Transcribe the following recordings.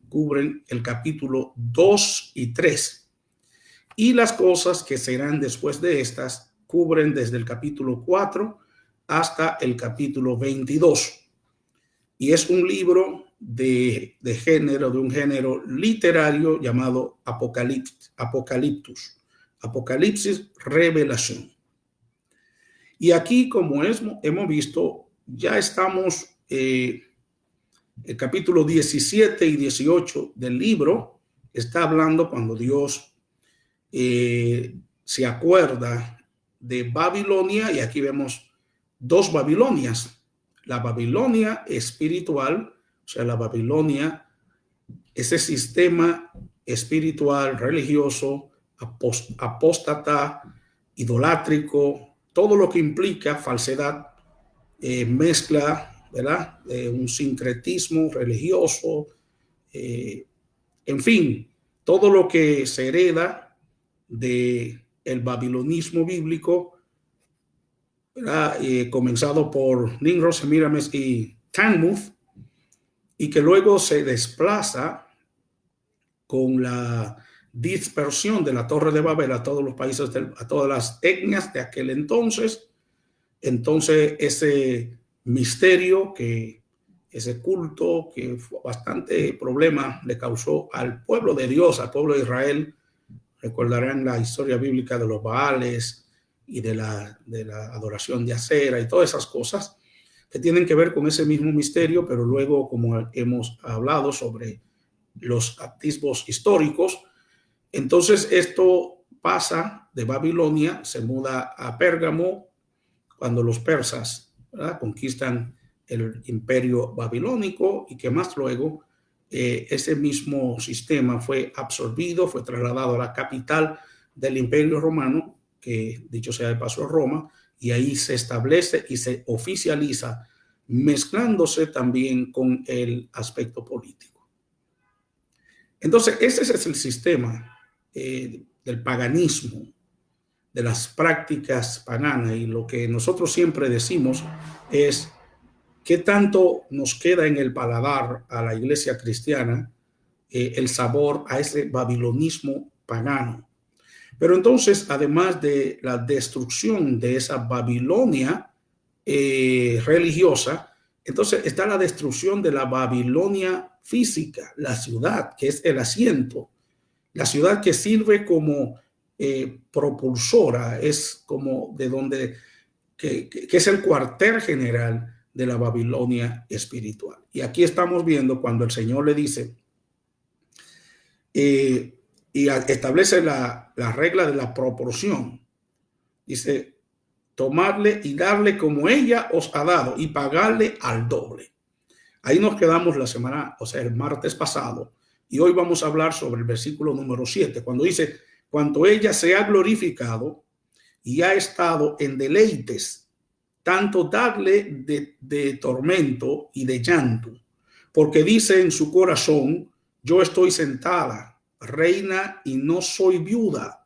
cubren el capítulo 2 y 3. Y las cosas que serán después de estas cubren desde el capítulo 4 hasta el capítulo 22. Y es un libro de un género literario llamado Apocalipsis, revelación. Y aquí, como hemos visto, ya estamos el capítulo 17 y 18 del libro está hablando cuando Dios se acuerda de Babilonia, y aquí vemos dos Babilonias: la Babilonia espiritual, o sea, la Babilonia, ese sistema espiritual, religioso, apóstata, idolátrico, todo lo que implica falsedad, mezcla, ¿verdad? Un sincretismo religioso, en fin, todo lo que se hereda del babilonismo bíblico, comenzado por Nimrod, Semiramis y Tammuz, y que luego se desplaza con la dispersión de la Torre de Babel a todos los países, a todas las etnias de aquel entonces. Entonces ese misterio, ese culto que bastante problema le causó al pueblo de Dios, al pueblo de Israel. Recordarán la historia bíblica de los Baales y de la adoración de Acera y todas esas cosas que tienen que ver con ese mismo misterio, pero luego, como hemos hablado sobre los atisbos históricos, entonces esto pasa de Babilonia, se muda a Pérgamo cuando los persas, ¿verdad?, conquistan el imperio babilónico, y que más luego ese mismo sistema fue absorbido, fue trasladado a la capital del imperio romano, que dicho sea de paso es Roma, y ahí se establece y se oficializa, mezclándose también con el aspecto político. Entonces, ese es el sistema del paganismo, de las prácticas paganas, y lo que nosotros siempre decimos es qué tanto nos queda en el paladar a la iglesia cristiana el sabor a ese babilonismo pagano. Pero entonces, además de la destrucción de esa Babilonia religiosa, entonces está la destrucción de la Babilonia física, la ciudad, que es el asiento, la ciudad que sirve como propulsora, es como de donde, que es el cuartel general de la Babilonia espiritual. Y aquí estamos viendo cuando el Señor le dice, y establece la regla de la proporción. Dice, tomarle y darle como ella os ha dado, y pagarle al doble. Ahí nos quedamos la semana, o sea, el martes pasado, y hoy vamos a hablar sobre el versículo número 7, cuando dice, cuanto ella se ha glorificado y ha estado en deleites, tanto darle de tormento y de llanto, porque dice en su corazón, yo estoy sentada, reina, y no soy viuda,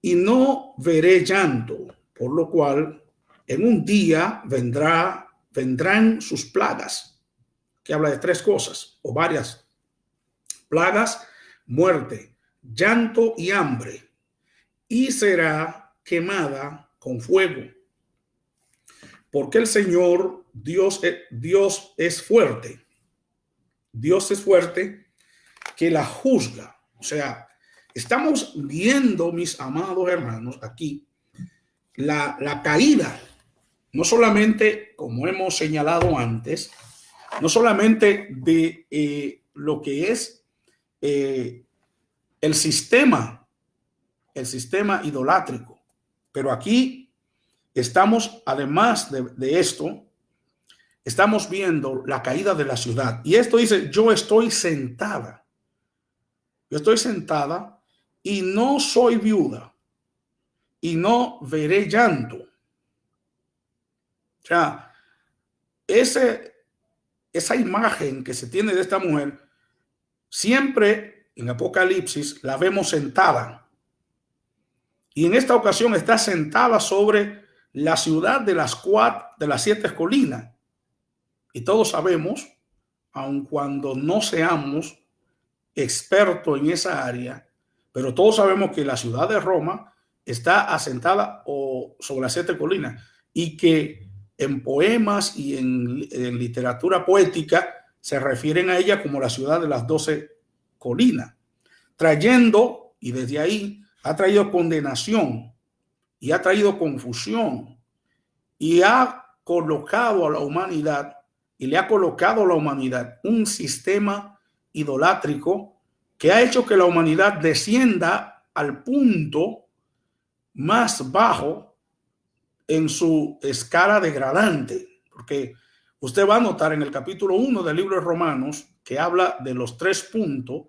y no veré llanto, por lo cual en un día vendrán sus plagas, que habla de tres cosas, o varias plagas: muerte, llanto y hambre, y será quemada con fuego. Porque el Señor Dios es fuerte. Dios es fuerte, que la juzga. O sea, estamos viendo, mis amados hermanos, aquí la caída, no solamente, como hemos señalado antes, no solamente de lo que es el sistema idolátrico, pero aquí estamos, además de esto, estamos viendo la caída de la ciudad. Y esto dice, yo estoy sentada y no soy viuda, y no veré llanto. O sea, esa imagen que se tiene de esta mujer, siempre en Apocalipsis la vemos sentada. Y en esta ocasión está sentada sobre la ciudad de las 7 colinas. Y todos sabemos, aun cuando no seamos expertos en esa área, pero todos sabemos que la ciudad de Roma está asentada sobre las 7 colinas y que en poemas y en literatura poética se refieren a ella como la ciudad de las 12 colinas, trayendo, y desde ahí ha traído condenación y ha traído confusión y ha colocado a la humanidad y le ha colocado a la humanidad un sistema idolátrico que ha hecho que la humanidad descienda al punto más bajo en su escala degradante, porque usted va a notar en el capítulo 1 del libro de Romanos que habla de los 3 puntos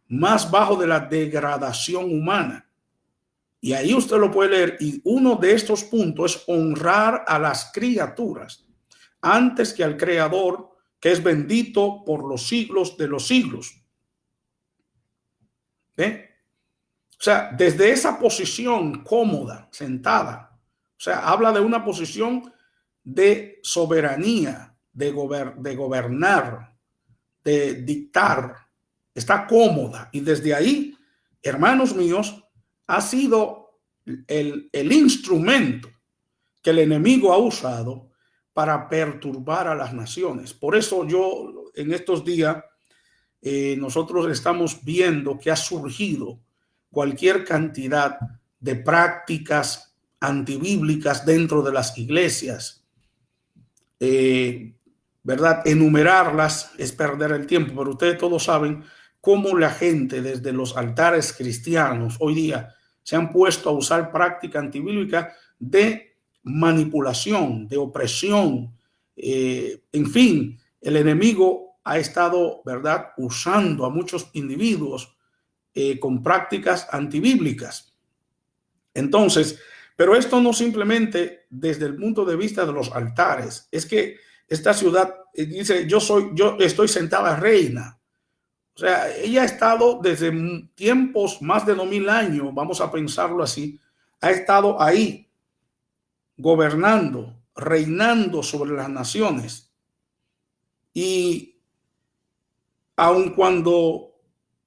más bajos de la degradación humana. Y ahí usted lo puede leer, y uno de estos puntos es honrar a las criaturas antes que al Creador, que es bendito por los siglos de los siglos. ¿Ve? O sea, desde esa posición cómoda, sentada, o sea, habla de una posición de soberanía, de gobernar, de dictar, está cómoda. Y desde ahí, hermanos míos, ha sido el instrumento que el enemigo ha usado para perturbar a las naciones. Por eso yo en estos días nosotros estamos viendo que ha surgido cualquier cantidad de prácticas antibíblicas dentro de las iglesias. ¿Verdad? Enumerarlas es perder el tiempo, pero ustedes todos saben cómo la gente desde los altares cristianos hoy día se han puesto a usar práctica antibíblica de manipulación, de opresión. En fin, el enemigo ha estado, ¿verdad?, usando a muchos individuos con prácticas antibíblicas. Entonces, pero esto no simplemente desde el punto de vista de los altares, es que esta ciudad dice, yo estoy sentada reina. O sea, ella ha estado desde tiempos más de 2000 años, vamos a pensarlo así, ha estado ahí gobernando, reinando sobre las naciones. Y aun cuando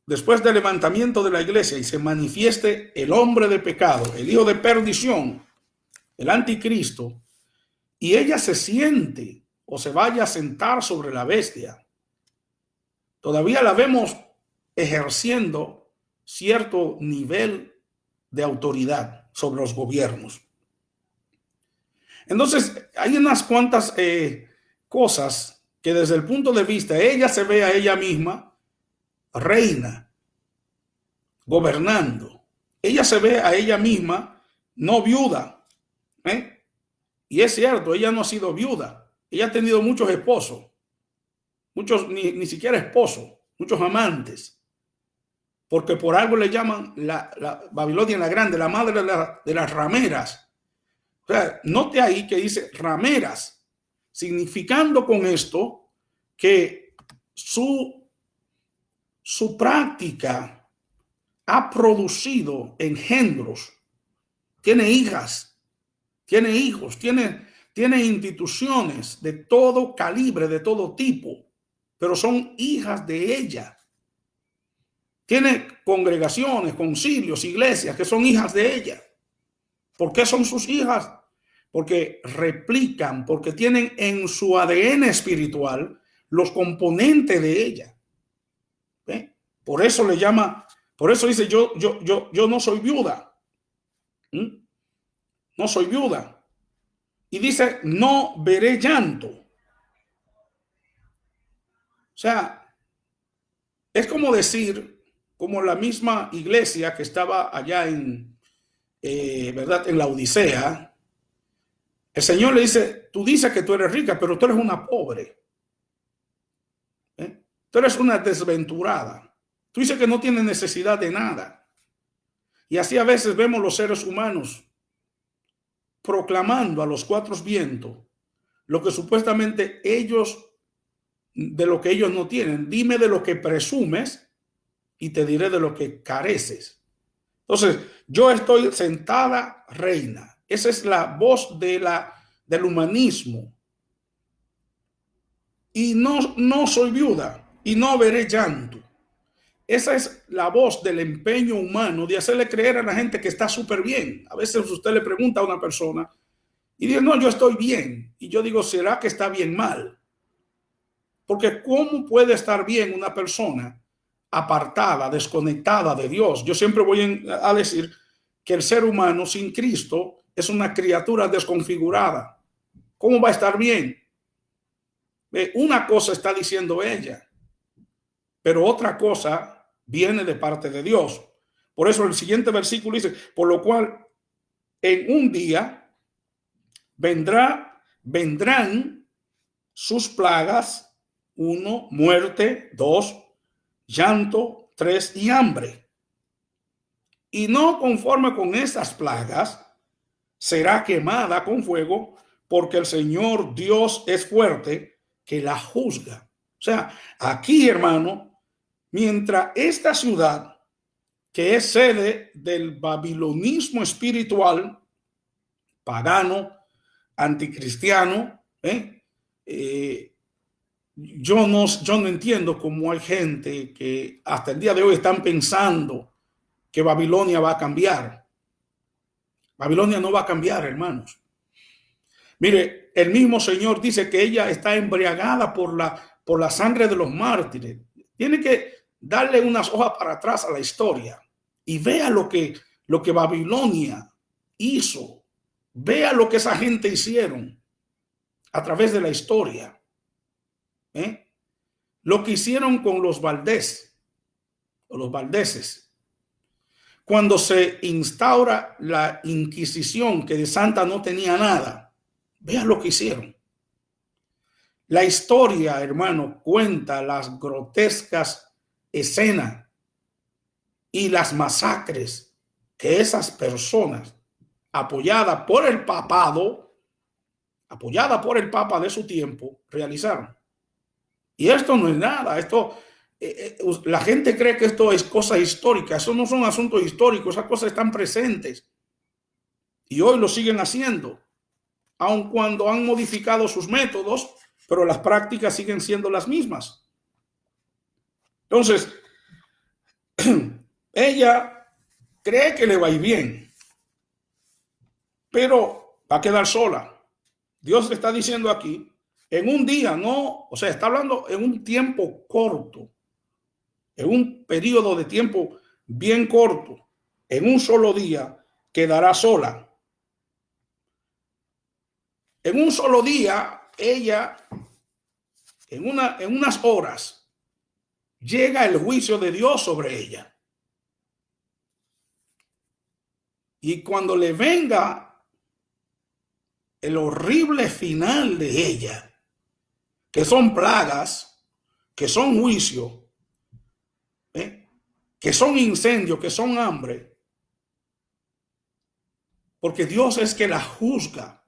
después del levantamiento de la iglesia y se manifieste el hombre de pecado, el hijo de perdición, el anticristo, y ella se siente o se vaya a sentar sobre la bestia, todavía la vemos ejerciendo cierto nivel de autoridad sobre los gobiernos. Entonces, hay unas cuantas cosas que desde el punto de vista, ella se ve a ella misma reina, gobernando. Ella se ve a ella misma no viuda. Y es cierto, ella no ha sido viuda. Ella ha tenido muchos esposos. Muchos, ni siquiera esposos, muchos amantes. Porque por algo le llaman la Babilonia la Grande, la madre de las rameras. O sea, note ahí que dice rameras, significando con esto que su práctica ha producido engendros, tiene hijas, tiene hijos, tiene instituciones de todo calibre, de todo tipo, pero son hijas de ella. Tiene congregaciones, concilios, iglesias que son hijas de ella. ¿Por qué son sus hijas? Porque replican, porque tienen en su ADN espiritual los componentes de ella. ¿Ve? Por eso le llama, por eso dice yo no soy viuda. No soy viuda. Y dice, no veré llanto. O sea, es como decir, como la misma iglesia que estaba allá en, ¿verdad?, en la Odisea. El Señor le dice, tú dices que tú eres rica, pero tú eres una pobre. Tú eres una desventurada. Tú dices que no tienes necesidad de nada. Y así a veces vemos los seres humanos proclamando a los 4 vientos lo que supuestamente ellos, de lo que ellos no tienen. Dime de lo que presumes y te diré de lo que careces. Entonces, yo estoy sentada reina. Esa es la voz del humanismo. y no soy viuda y no veré llanto. Esa es la voz del empeño humano de hacerle creer a la gente que está súper bien. A veces usted le pregunta a una persona y dice, no, yo estoy bien. Y yo digo, ¿será que está bien mal? Porque ¿cómo puede estar bien una persona apartada, desconectada de Dios? Yo siempre voy a decir que el ser humano sin Cristo es una criatura desconfigurada. ¿Cómo va a estar bien? Una cosa está diciendo ella, pero otra cosa viene de parte de Dios. Por eso el siguiente versículo dice, por lo cual en un día vendrán sus plagas, 1, muerte, 2, llanto, 3, y hambre. Y no conforme con estas plagas, será quemada con fuego, porque el Señor Dios es fuerte, que la juzga. O sea, aquí, hermano, mientras esta ciudad, que es sede del babilonismo espiritual, pagano, anticristiano, yo no entiendo cómo hay gente que hasta el día de hoy están pensando que Babilonia va a cambiar. Babilonia no va a cambiar, hermanos. Mire, el mismo Señor dice que ella está embriagada por la sangre de los mártires. Tiene que darle unas hojas para atrás a la historia y vea lo que Babilonia hizo. Vea lo que esa gente hicieron a través de la historia. Lo que hicieron con los Valdés o los valdeses. Cuando se instaura la Inquisición, que de santa no tenía nada, vean lo que hicieron. La historia, hermano, cuenta las grotescas escenas y las masacres que esas personas, apoyada por el papado, apoyada por el papa de su tiempo, realizaron. Y esto no es nada, esto... la gente cree que esto es cosa histórica. Eso no son asuntos históricos, esas cosas están presentes y hoy lo siguen haciendo, aun cuando han modificado sus métodos, pero las prácticas siguen siendo las mismas. Entonces, ella cree que le va a ir bien, pero va a quedar sola. Dios le está diciendo aquí, en un día, no, o sea, está hablando en un tiempo corto, en un periodo de tiempo bien corto, en un solo día, quedará sola. En un solo día, ella, en unas horas, llega el juicio de Dios sobre ella. Y cuando le venga el horrible final de ella, que son plagas, que son juicio, que son incendios, que son hambre, porque Dios es que la juzga.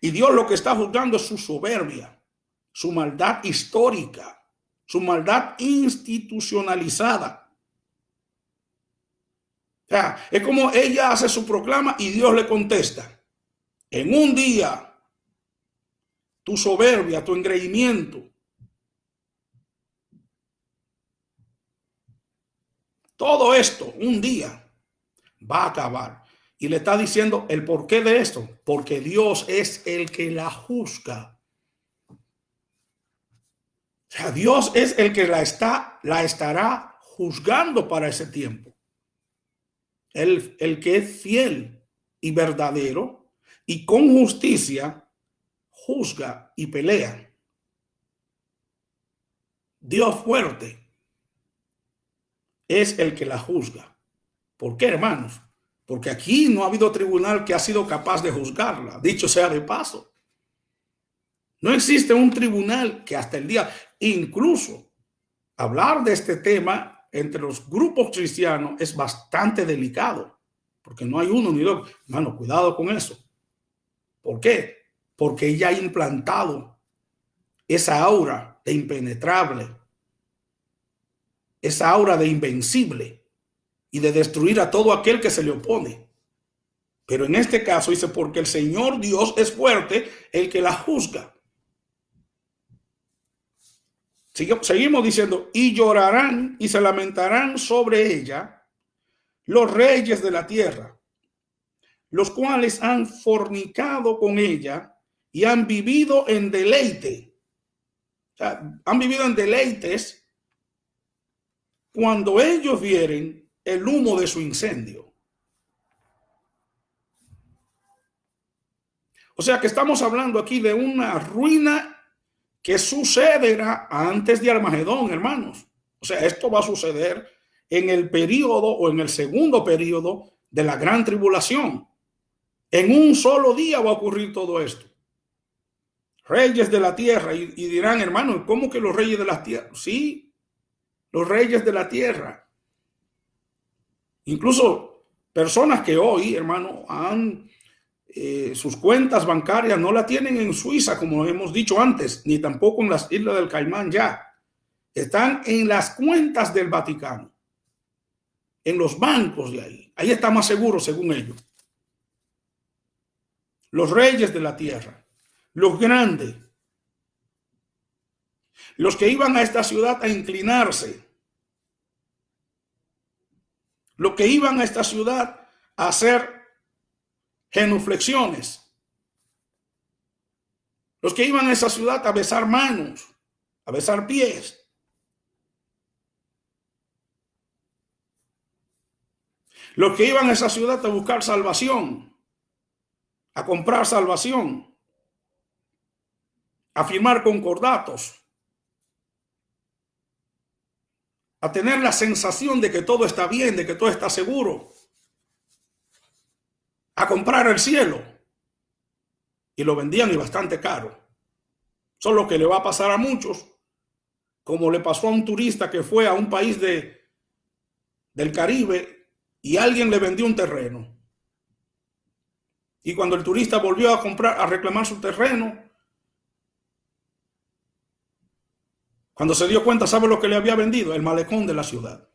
Y Dios lo que está juzgando es su soberbia, su maldad histórica, su maldad institucionalizada. O sea, es como ella hace su proclama y Dios le contesta. En un día, tu soberbia, tu engreimiento, todo esto, un día, va a acabar. Y le está diciendo el porqué de esto. Porque Dios es el que la juzga. O sea, Dios es el que la estará juzgando para ese tiempo. El que es fiel y verdadero y con justicia juzga y pelea. Dios fuerte es el que la juzga. ¿Por qué, hermanos? Porque aquí no ha habido tribunal que ha sido capaz de juzgarla, dicho sea de paso. No existe un tribunal que hasta el día, incluso hablar de este tema entre los grupos cristianos es bastante delicado, porque no hay uno ni dos. Hermano, cuidado con eso. ¿Por qué? Porque ella ha implantado esa aura de impenetrable, esa aura de invencible y de destruir a todo aquel que se le opone. Pero en este caso dice, porque el Señor Dios es fuerte, el que la juzga. Seguimos diciendo, y llorarán y se lamentarán sobre ella los reyes de la tierra, los cuales han fornicado con ella y han vivido en deleite. O sea, han vivido en deleites cuando ellos vieren el humo de su incendio. O sea que estamos hablando aquí de una ruina que sucederá antes de Armagedón, hermanos. O sea, esto va a suceder en el periodo o en el segundo periodo de la gran tribulación. En un solo día va a ocurrir todo esto. Reyes de la tierra, y dirán, hermanos, ¿cómo que los reyes de la tierra? Sí, los reyes de la tierra. Incluso personas que hoy, hermano, han sus cuentas bancarias no la tienen en Suiza, como hemos dicho antes, ni tampoco en las Islas del Caimán ya. Están en las cuentas del Vaticano, en los bancos de ahí. Ahí está más seguro, según ellos. Los reyes de la tierra, los grandes, los que iban a esta ciudad a inclinarse, los que iban a esta ciudad a hacer genuflexiones, los que iban a esa ciudad a besar manos, a besar pies. Los que iban a esa ciudad a buscar salvación, a comprar salvación, a firmar concordatos, a tener la sensación de que todo está bien, de que todo está seguro, a comprar el cielo. Y lo vendían y bastante caro. Solo que le va a pasar a muchos, como le pasó a un turista que fue a un país del Caribe y alguien le vendió un terreno. Y cuando el turista volvió a comprar, a reclamar su terreno, cuando se dio cuenta, ¿sabe lo que le había vendido? El malecón de la ciudad.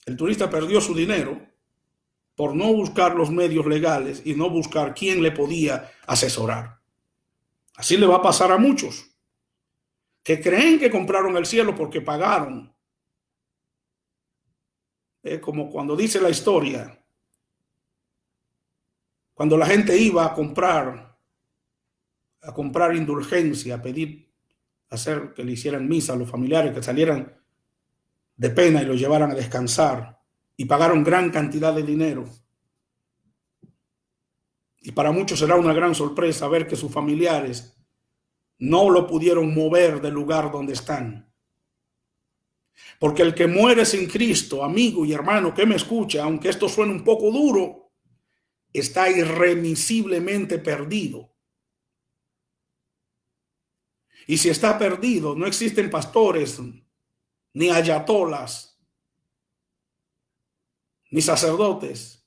El turista perdió su dinero por no buscar los medios legales y no buscar quién le podía asesorar. Así le va a pasar a muchos que creen que compraron el cielo porque pagaron. Como cuando dice la historia, cuando la gente iba a comprar indulgencia, a pedir, hacer que le hicieran misa a los familiares, que salieran de pena y los llevaran a descansar, y pagaron gran cantidad de dinero. Y para muchos será una gran sorpresa ver que sus familiares no lo pudieron mover del lugar donde están. Porque el que muere sin Cristo, amigo y hermano que me escucha, aunque esto suene un poco duro, está irremisiblemente perdido. Y si está perdido, no existen pastores, ni ayatolas, ni sacerdotes,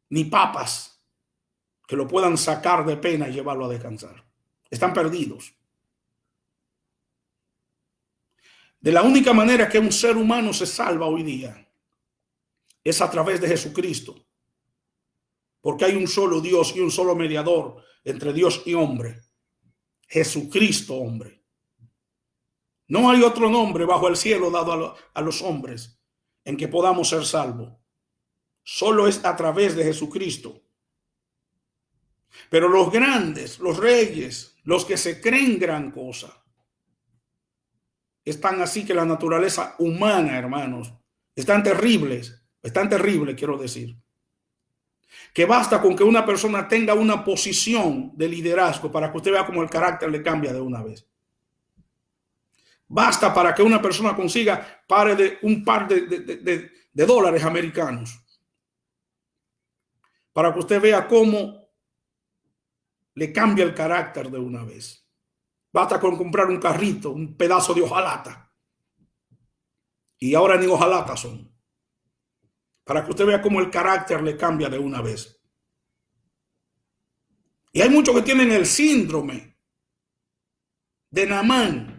ni papas que lo puedan sacar de pena y llevarlo a descansar. Están perdidos. De la única manera que un ser humano se salva hoy día es a través de Jesucristo. Porque hay un solo Dios y un solo mediador entre Dios y hombre. Jesucristo, hombre. No hay otro nombre bajo el cielo dado a los hombres en que podamos ser salvos. Solo es a través de Jesucristo. Pero los grandes, los reyes, los que se creen gran cosa, están así que la naturaleza humana, hermanos, están terribles, quiero decir. Que basta con que una persona tenga una posición de liderazgo para que usted vea cómo el carácter le cambia de una vez. Basta para que una persona consiga un par de dólares americanos para que usted vea cómo le cambia el carácter de una vez. Basta con comprar un carrito, un pedazo de hojalata. Y ahora ni hojalata son. Para que usted vea cómo el carácter le cambia de una vez. Y hay muchos que tienen el síndrome de Naamán.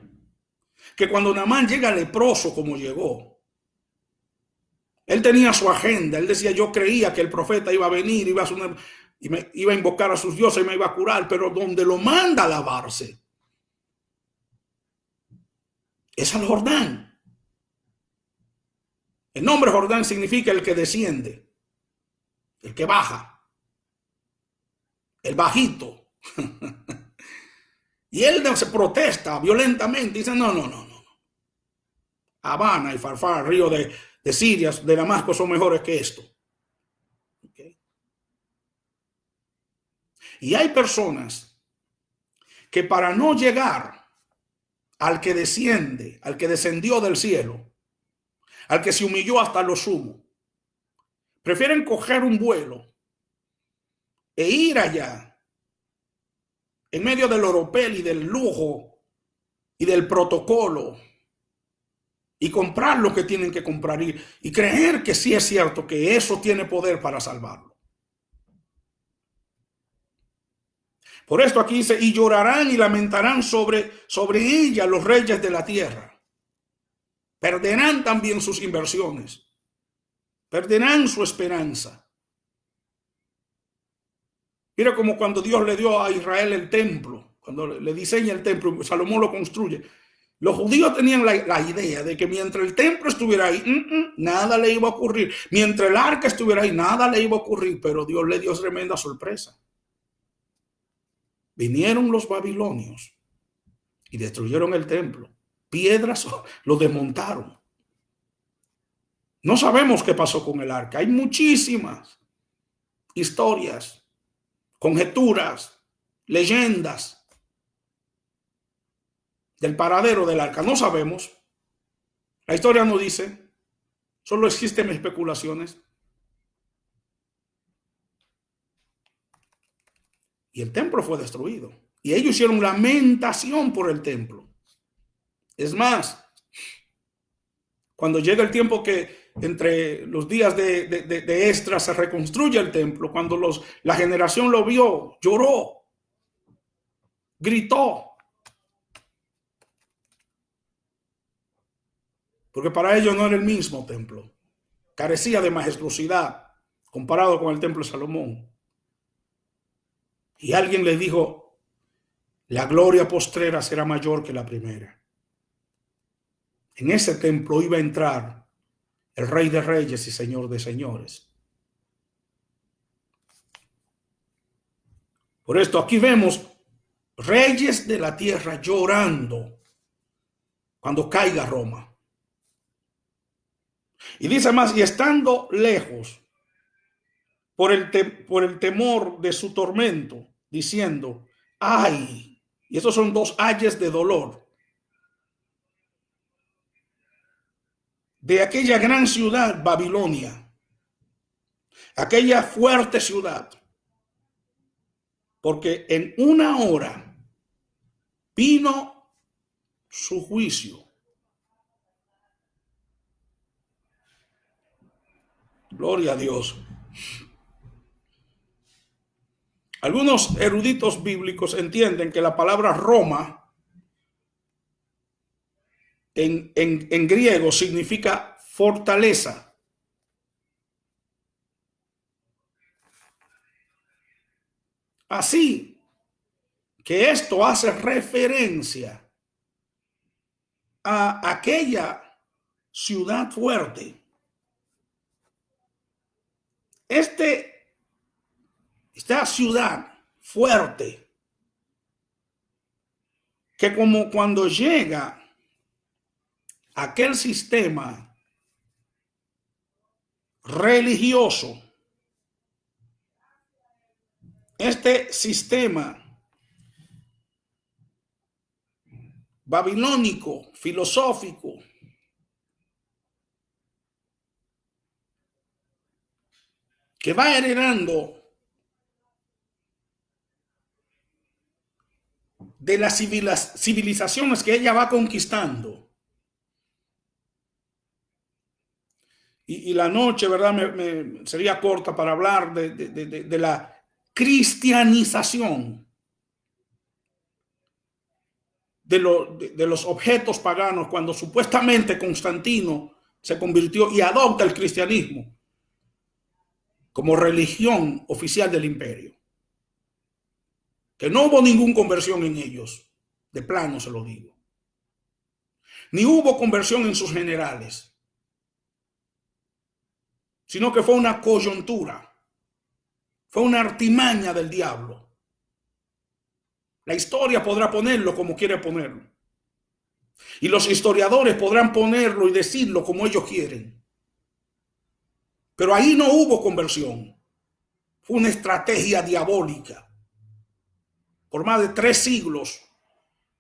Que cuando Naamán llega leproso como llegó, él tenía su agenda. Él decía, yo creía que el profeta iba a venir, iba a invocar a sus dioses y me iba a curar, pero donde lo manda a lavarse, es al Jordán. El nombre Jordán significa el que desciende, el que baja, el bajito. Y él se protesta violentamente, dice, no. Habana y Farfar, río de Siria, de Damasco, son mejores que esto. ¿Okay? Y hay personas que para no llegar al que desciende, al que descendió del cielo, al que se humilló hasta lo sumo, prefieren coger un vuelo e ir allá, en medio del oropel y del lujo y del protocolo, y comprar lo que tienen que comprar y creer que sí es cierto que eso tiene poder para salvarlo. Por esto aquí dice, y llorarán y lamentarán sobre ella los reyes de la tierra. Perderán también sus inversiones. Perderán su esperanza. Mira como cuando Dios le dio a Israel el templo, cuando le diseña el templo, Salomón lo construye. Los judíos tenían la idea de que mientras el templo estuviera ahí, nada le iba a ocurrir. Mientras el arca estuviera ahí, nada le iba a ocurrir. Pero Dios le dio tremenda sorpresa. Vinieron los babilonios y destruyeron el templo. Piedras lo desmontaron. No sabemos qué pasó con el arca. Hay muchísimas historias, conjeturas, leyendas del paradero del arca. No sabemos. La historia no dice. Solo existen especulaciones. Y el templo fue destruido. Y ellos hicieron lamentación por el templo. Es más, cuando llega el tiempo que entre los días de Esdras se reconstruye el templo, cuando la generación lo vio, lloró, gritó. Porque para ellos no era el mismo templo. Carecía de majestuosidad comparado con el templo de Salomón. Y alguien les dijo, la gloria postrera será mayor que la primera. En ese templo iba a entrar el Rey de Reyes y Señor de Señores. Por esto aquí vemos reyes de la tierra llorando cuando caiga Roma. Y dice más, y estando lejos por el temor de su tormento, diciendo, ay, y esos son dos ayes de dolor, de aquella gran ciudad, Babilonia, aquella fuerte ciudad, porque en una hora vino su juicio. Gloria a Dios. Algunos eruditos bíblicos entienden que la palabra Roma en griego significa fortaleza. Así que esto hace referencia a aquella ciudad fuerte. Esta ciudad fuerte, que como cuando llega aquel sistema religioso, este sistema babilónico, filosófico, que va heredando de las civilizaciones que ella va conquistando. Y la noche, ¿verdad? Sería corta para hablar de la cristianización de los objetos paganos, cuando supuestamente Constantino se convirtió y adopta el cristianismo como religión oficial del imperio. Que no hubo ninguna conversión en ellos, de plano se lo digo. ni hubo conversión en sus generales, sino que fue una coyuntura, fue una artimaña del diablo. La historia podrá ponerlo como quiere ponerlo, y los historiadores podrán ponerlo y decirlo como ellos quieren, pero ahí no hubo conversión. Fue una estrategia diabólica. Por más de 3 siglos,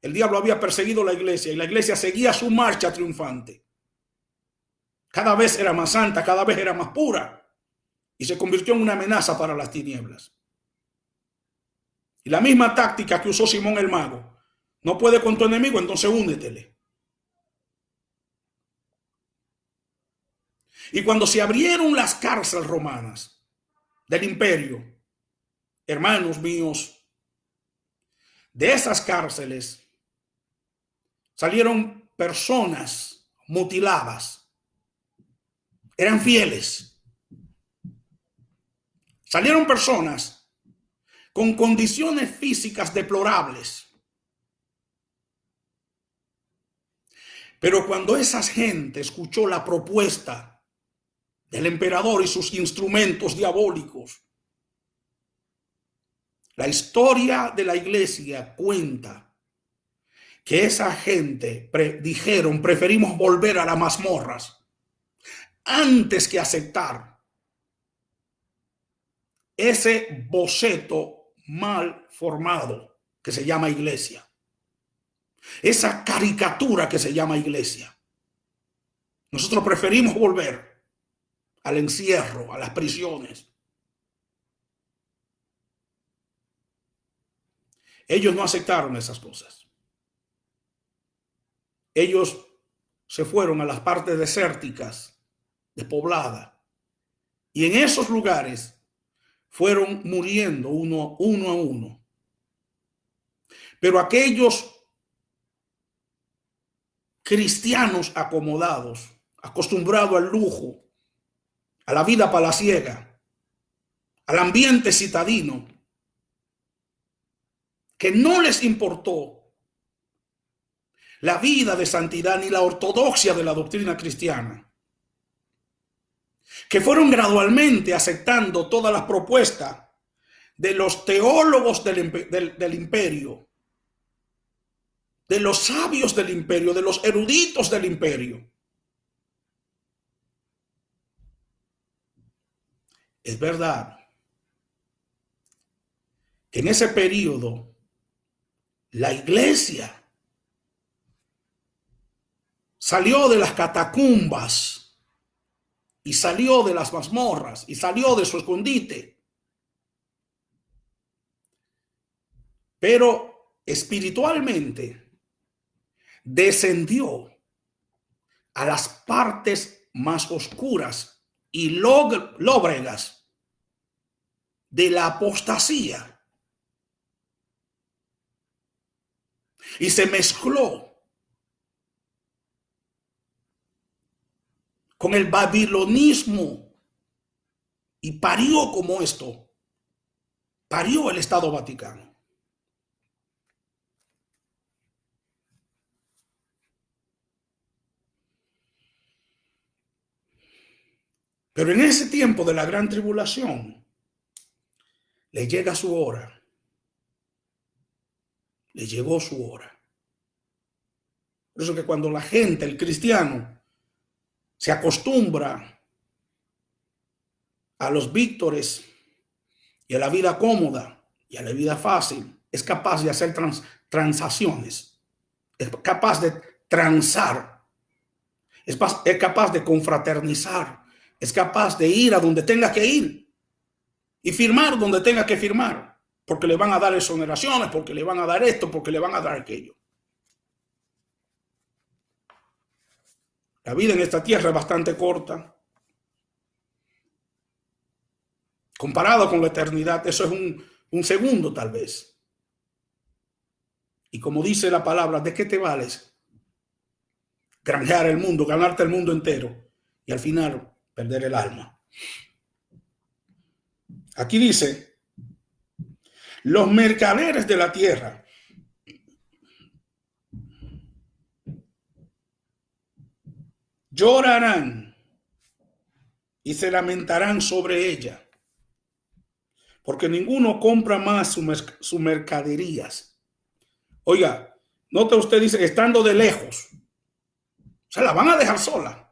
el diablo había perseguido a la iglesia y la iglesia seguía su marcha triunfante. Cada vez era más santa, cada vez era más pura, y se convirtió en una amenaza para las tinieblas. Y la misma táctica que usó Simón el mago: no puede con tu enemigo, entonces únetele. Y cuando se abrieron las cárceles romanas del imperio, hermanos míos, de esas cárceles salieron personas mutiladas, eran fieles. Salieron personas con condiciones físicas deplorables. Pero cuando esa gente escuchó la propuesta del emperador y sus instrumentos diabólicos, la historia de la iglesia cuenta que esa gente dijeron: preferimos volver a las mazmorras antes que aceptar ese boceto mal formado que se llama iglesia, esa caricatura que se llama iglesia. Nosotros preferimos volver al encierro, a las prisiones. Ellos no aceptaron esas cosas. Ellos se fueron a las partes desérticas, despobladas, y en esos lugares fueron muriendo uno a uno. Pero aquellos cristianos acomodados, acostumbrados al lujo, a la vida palaciega, al ambiente citadino, que no les importó la vida de santidad ni la ortodoxia de la doctrina cristiana, que fueron gradualmente aceptando todas las propuestas de los teólogos del imperio, de los sabios del imperio, de los eruditos del imperio. Es verdad que en ese periodo la iglesia salió de las catacumbas y salió de las mazmorras y salió de su escondite, pero espiritualmente descendió a las partes más oscuras y lóbregas de la apostasía y se mezcló con el babilonismo y parió como esto, parió el Estado Vaticano. Pero en ese tiempo de la gran tribulación le llega su hora. Le llegó su hora. Por eso que cuando la gente, el cristiano, se acostumbra a los víctores y a la vida cómoda y a la vida fácil, es capaz de hacer transacciones, es capaz de transar, es capaz de confraternizar, es capaz de ir a donde tenga que ir y firmar donde tenga que firmar, porque le van a dar exoneraciones, porque le van a dar esto, porque le van a dar aquello. La vida en esta tierra es bastante corta. Comparado con la eternidad, eso es un segundo tal vez. Y como dice la palabra, ¿de qué te vales granjear el mundo, ganarte el mundo entero y al final perder el alma? Aquí dice: los mercaderes de la tierra llorarán y se lamentarán sobre ella, porque ninguno compra más sus mercaderías. Oiga, nota usted, dice, estando de lejos, se la van a dejar sola.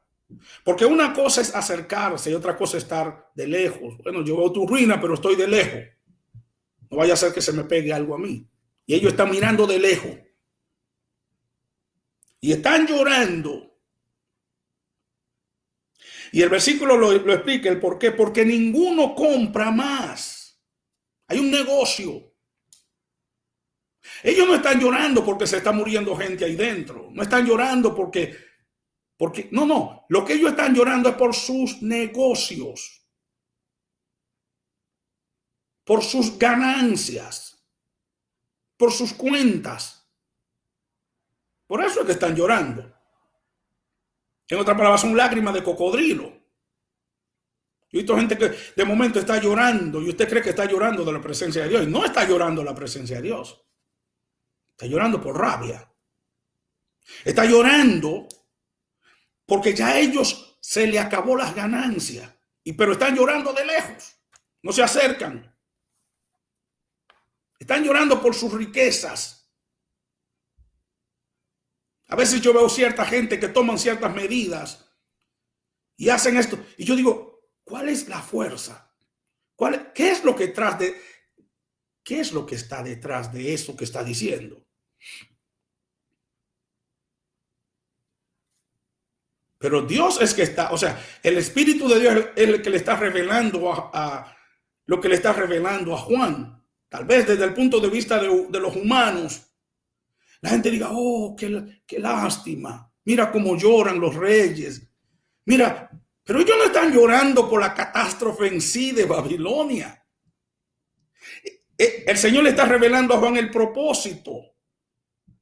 Porque una cosa es acercarse y otra cosa es estar de lejos. Bueno, yo veo tu ruina, pero estoy de lejos. No vaya a ser que se me pegue algo a mí. Y ellos están mirando de lejos. Y están llorando. Y el versículo lo explica el por qué. Porque ninguno compra más. Hay un negocio. Ellos no están llorando porque se está muriendo gente ahí dentro. No están llorando porque no. Lo que ellos están llorando es por sus negocios. Por sus ganancias. Por sus cuentas. Por eso es que están llorando. En otras palabras, son lágrimas de cocodrilo. Yo he visto gente que de momento está llorando y usted cree que está llorando de la presencia de Dios. Y no está llorando de la presencia de Dios. Está llorando por rabia. Está llorando porque ya a ellos se le acabó las ganancias. Pero están llorando de lejos. No se acercan. Están llorando por sus riquezas. A veces yo veo cierta gente que toman ciertas medidas y hacen esto. Y yo digo, ¿cuál es la fuerza? ¿Qué es lo que está detrás de eso que está diciendo? Pero Dios es que está, o sea, el Espíritu de Dios es el que le está revelando lo que le está revelando a Juan. Tal vez desde el punto de vista de los humanos, la gente diga, oh, qué lástima. Mira cómo lloran los reyes. Mira, pero ellos no están llorando por la catástrofe en sí de Babilonia. El Señor le está revelando a Juan el propósito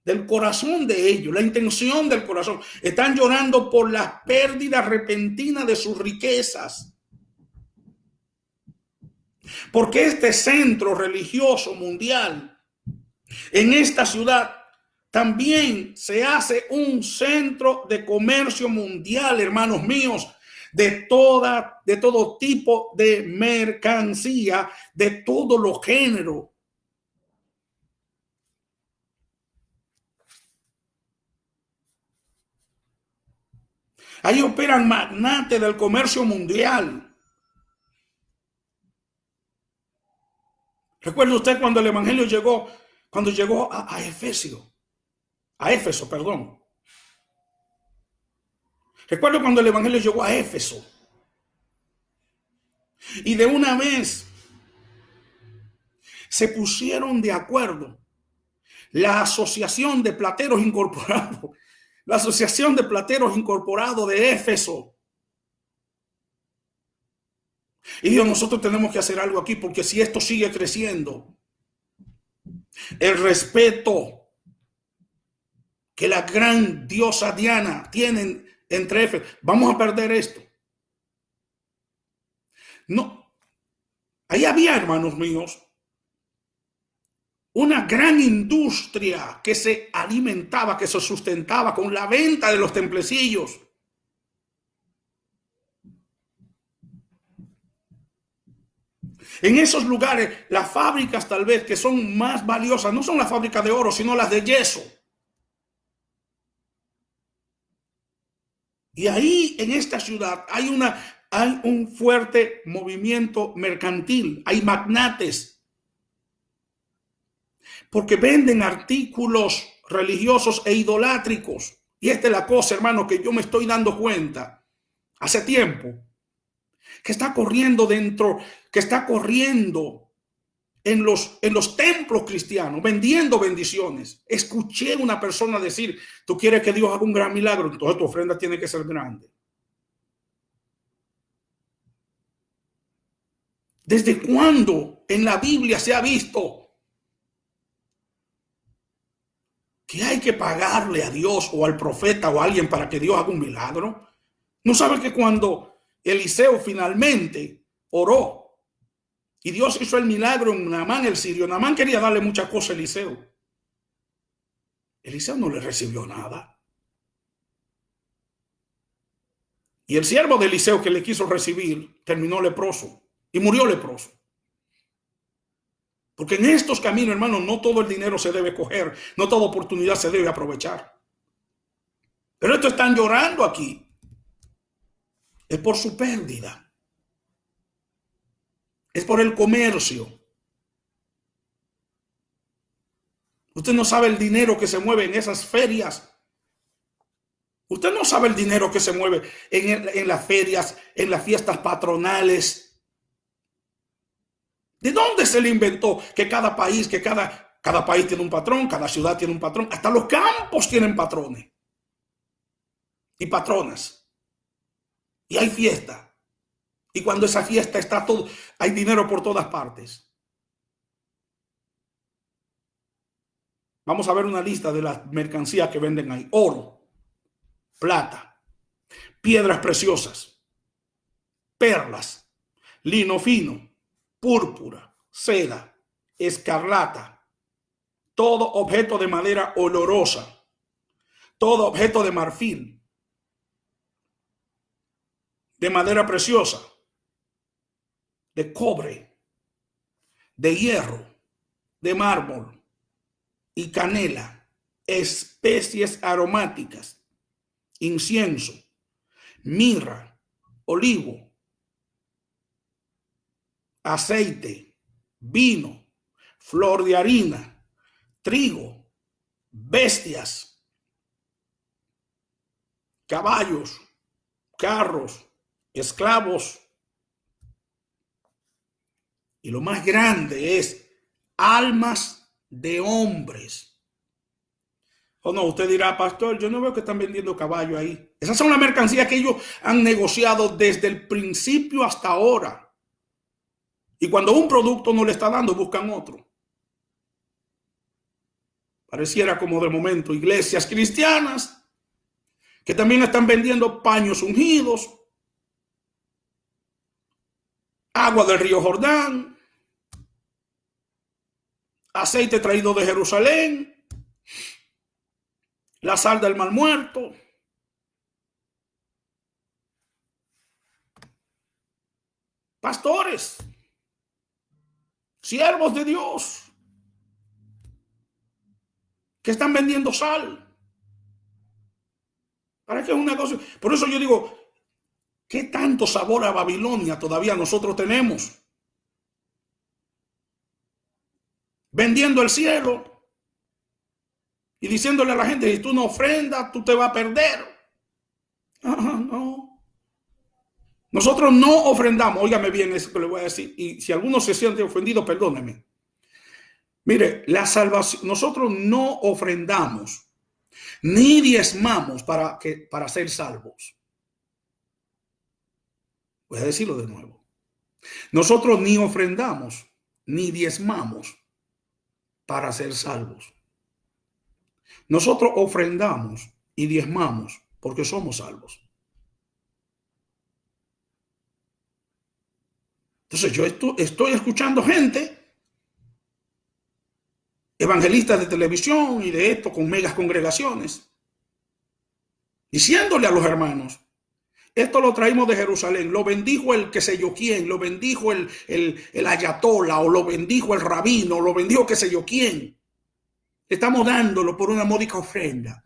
del corazón de ellos, la intención del corazón. Están llorando por la pérdida repentina de sus riquezas. Porque este centro religioso mundial, en esta ciudad, también se hace un centro de comercio mundial, hermanos míos, de todo tipo de mercancía, de todos los géneros. Ahí operan magnates del comercio mundial. ¿Recuerda usted cuando el evangelio llegó a Éfeso, perdón? Recuerdo cuando el evangelio llegó a Éfeso. Y de una vez se pusieron de acuerdo la Asociación de Plateros Incorporados, la Asociación de Plateros Incorporados de Éfeso. Y dijo, nosotros tenemos que hacer algo aquí porque si esto sigue creciendo, el respeto que la gran diosa Diana tiene entre Éfeso, vamos a perder esto. No, ahí había, hermanos míos, una gran industria que se alimentaba, que se sustentaba con la venta de los templecillos. En esos lugares, las fábricas tal vez que son más valiosas, no son las fábricas de oro, sino las de yeso. Y ahí en esta ciudad hay un fuerte movimiento mercantil, hay magnates. Porque venden artículos religiosos e idolátricos. Y esta es la cosa, hermano, que yo me estoy dando cuenta hace tiempo. Que está corriendo en los templos cristianos, vendiendo bendiciones. Escuché una persona decir, tú quieres que Dios haga un gran milagro, entonces tu ofrenda tiene que ser grande. ¿Desde cuándo en la Biblia se ha visto que hay que pagarle a Dios o al profeta o a alguien para que Dios haga un milagro? ¿No sabe que cuando Eliseo finalmente oró y Dios hizo el milagro en Naamán el sirio, Naamán quería darle muchas cosas a Eliseo? Eliseo no le recibió nada. Y el siervo de Eliseo que le quiso recibir terminó leproso y murió leproso. Porque en estos caminos, hermanos, no todo el dinero se debe coger, no toda oportunidad se debe aprovechar. Pero estos están llorando aquí. Es por su pérdida. Es por el comercio. Usted no sabe el dinero que se mueve en esas ferias. Usted no sabe el dinero que se mueve en las ferias, en las fiestas patronales. ¿De dónde se le inventó que cada país tiene un patrón, cada ciudad tiene un patrón? Hasta los campos tienen patrones y patronas. Y hay fiesta. Y cuando esa fiesta está todo, hay dinero por todas partes. Vamos a ver una lista de las mercancías que venden ahí. Oro, plata, piedras preciosas, perlas, lino fino, púrpura, seda, escarlata, todo objeto de madera olorosa, todo objeto de marfil, de madera preciosa, de cobre, de hierro, de mármol y canela, especies aromáticas, incienso, mirra, olivo, aceite, vino, flor de harina, trigo, bestias, caballos, carros, esclavos. Y lo más grande es almas de hombres. O no, usted dirá, pastor, yo no veo que están vendiendo caballo ahí. Esas son las mercancías que ellos han negociado desde el principio hasta ahora. Y cuando un producto no le está dando, buscan otro. Pareciera como de momento iglesias cristianas que también están vendiendo paños ungidos, agua del río Jordán, aceite traído de Jerusalén, la sal del Mar Muerto. Pastores, siervos de Dios, que están vendiendo sal. ¿Para qué es un negocio? Por eso yo digo, ¿qué tanto sabor a Babilonia todavía nosotros tenemos? Vendiendo el cielo y diciéndole a la gente, si tú no ofrendas, tú te vas a perder. No. Nosotros no ofrendamos. Óigame bien eso que le voy a decir. Y si alguno se siente ofendido, perdóneme. Mire, la salvación, nosotros no ofrendamos ni diezmamos para ser salvos. Voy a decirlo de nuevo. Nosotros ni ofrendamos ni diezmamos para ser salvos. Nosotros ofrendamos y diezmamos porque somos salvos. Entonces yo estoy escuchando gente, evangelistas de televisión y de esto con megas congregaciones, diciéndole a los hermanos, esto lo traímos de Jerusalén, lo bendijo el que sé yo quién, lo bendijo el ayatola, o lo bendijo el rabino, lo bendijo que sé yo quién. Estamos dándolo por una módica ofrenda.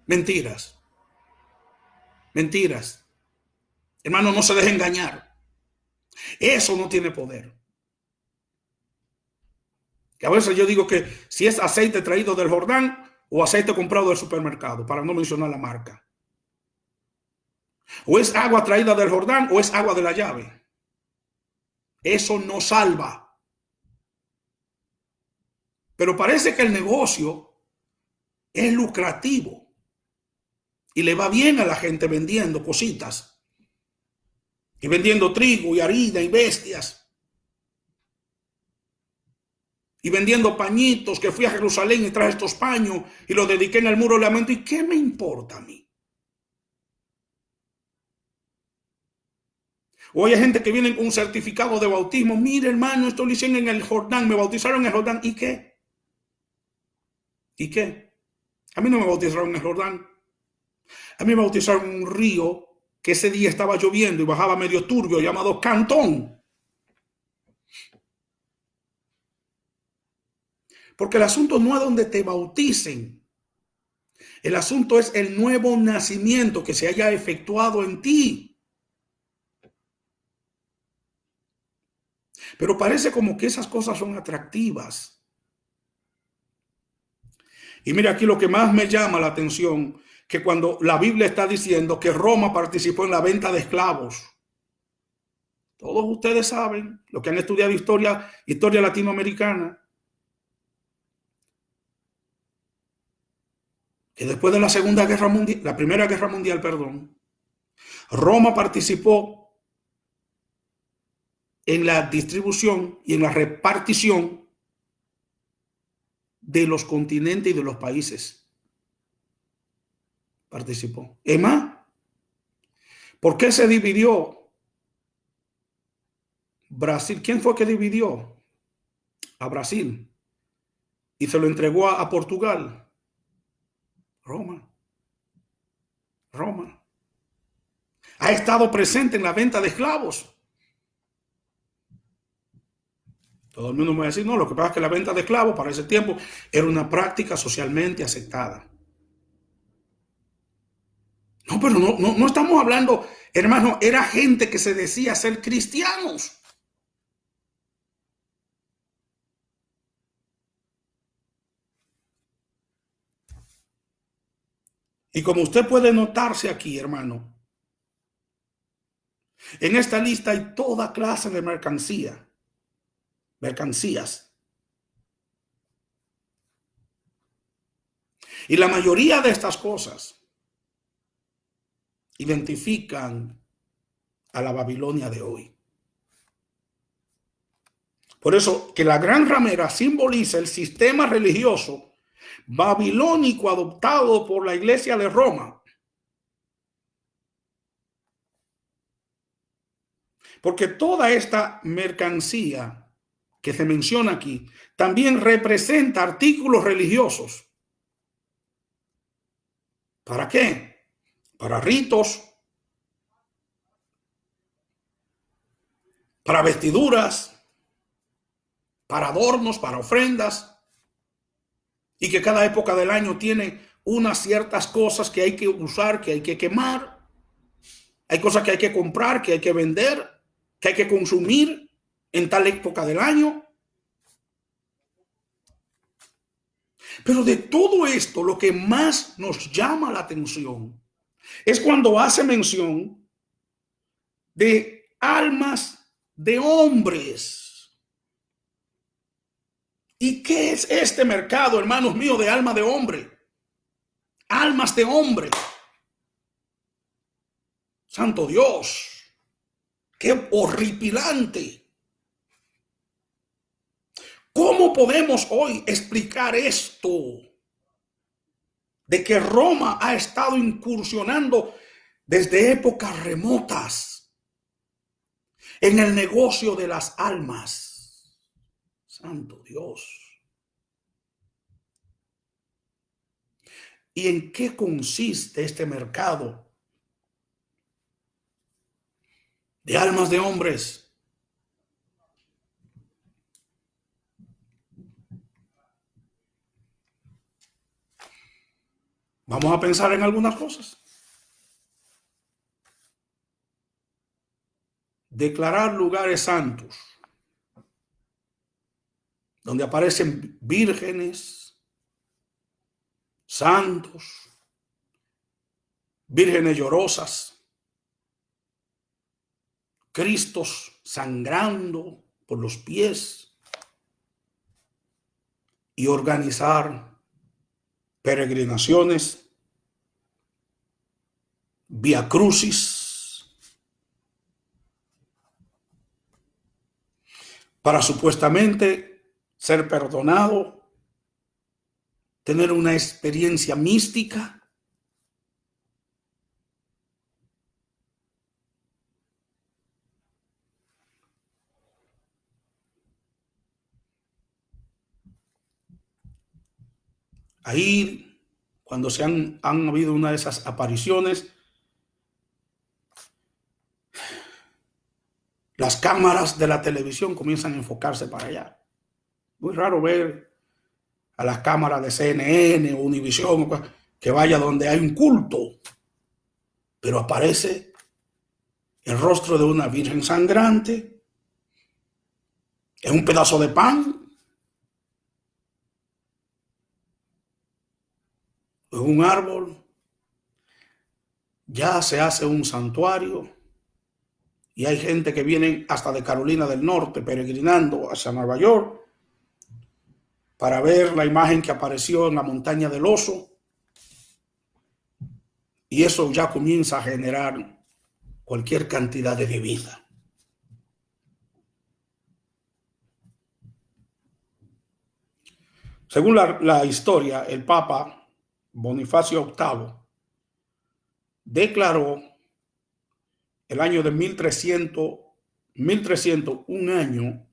Mentiras. Mentiras. Hermano, no se deje engañar. Eso no tiene poder. Que a veces yo digo que si es aceite traído del Jordán o aceite comprado del supermercado, para no mencionar la marca. O es agua traída del Jordán o es agua de la llave. Eso no salva. Pero parece que el negocio es lucrativo y le va bien a la gente vendiendo cositas y vendiendo trigo y harina y bestias y vendiendo pañitos, que fui a Jerusalén y traje estos paños y los dediqué en el muro de lamento. ¿Y qué me importa a mí? O hay gente que viene con un certificado de bautismo. Mire, hermano, esto lo hicieron en el Jordán, me bautizaron en el Jordán. ¿Y qué? ¿Y qué? A mí no me bautizaron en el Jordán. A mí me bautizaron en un río que ese día estaba lloviendo y bajaba medio turbio llamado Cantón. Porque el asunto no es donde te bauticen. El asunto es el nuevo nacimiento que se haya efectuado en ti. Pero parece como que esas cosas son atractivas. Y mira aquí lo que más me llama la atención, que cuando la Biblia está diciendo que Roma participó en la venta de esclavos. Todos ustedes saben, los que han estudiado historia latinoamericana, que después de la Primera Guerra Mundial, perdón, Roma participó en la distribución y en la repartición de los continentes y de los países. Participó. Es más, ¿por qué se dividió Brasil? ¿Quién fue que dividió a Brasil y se lo entregó a Portugal? Roma. Roma. Ha estado presente en la venta de esclavos. Todo el mundo me va a decir, no, lo que pasa es que la venta de esclavos para ese tiempo era una práctica socialmente aceptada. No, pero no estamos hablando, hermano, era gente que se decía ser cristianos. Y como usted puede notarse aquí, hermano, en esta lista hay toda clase de mercancías. Y la mayoría de estas cosas identifican a la Babilonia de hoy. Por eso que la gran ramera simboliza el sistema religioso babilónico adoptado por la iglesia de Roma. Porque toda esta mercancía que se menciona aquí también representa artículos religiosos. ¿Para qué? Para ritos, para vestiduras, para adornos, para ofrendas, y que cada época del año tiene unas ciertas cosas que hay que usar, que hay que quemar. Hay cosas que hay que comprar, que hay que vender, que hay que consumir en tal época del año. Pero de todo esto, lo que más nos llama la atención es cuando hace mención de almas de hombres. ¿Y qué es este mercado, hermanos míos, de alma de hombre? Almas de hombre. Santo Dios, qué horripilante. ¿Cómo podemos hoy explicar esto? De que Roma ha estado incursionando desde épocas remotas en el negocio de las almas. Santo Dios. ¿Y en qué consiste este mercado de almas de hombres? Vamos a pensar en algunas cosas. Declarar lugares santos, donde aparecen vírgenes, santos, vírgenes llorosas, Cristos sangrando por los pies, y organizar peregrinaciones, vía crucis, para supuestamente ser perdonado, tener una experiencia mística. Ahí, cuando han habido una de esas apariciones, las cámaras de la televisión comienzan a enfocarse para allá. Muy raro ver a las cámaras de CNN o Univisión que vaya donde hay un culto, pero aparece el rostro de una virgen sangrante en un pedazo de pan, en un árbol. Ya se hace un santuario y hay gente que viene hasta de Carolina del Norte peregrinando hacia Nueva York para ver la imagen que apareció en la montaña del oso, y eso ya comienza a generar cualquier cantidad de divisa. Según la historia, el Papa Bonifacio VIII declaró el año de 1300, un año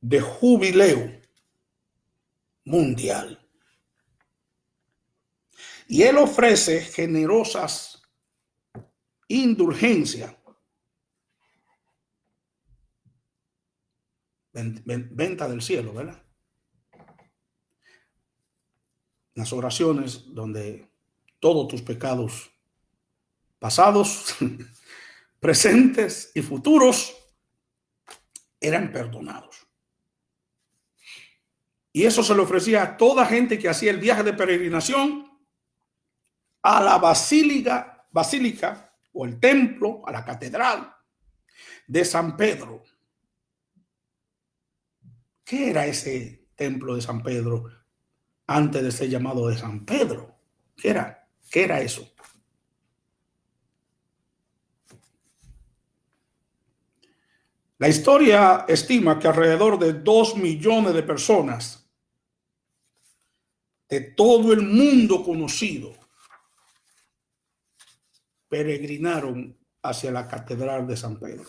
de jubileo mundial. Y él ofrece generosas indulgencias, venta del cielo, ¿verdad? Las oraciones donde todos tus pecados pasados, presentes y futuros eran perdonados. Y eso se le ofrecía a toda gente que hacía el viaje de peregrinación a la basílica o el templo, a la catedral de San Pedro. ¿Qué era ese templo de San Pedro antes de ser llamado de San Pedro? ¿Qué era? ¿Qué era eso? La historia estima que alrededor de 2 millones de personas de todo el mundo conocido peregrinaron hacia la catedral de San Pedro.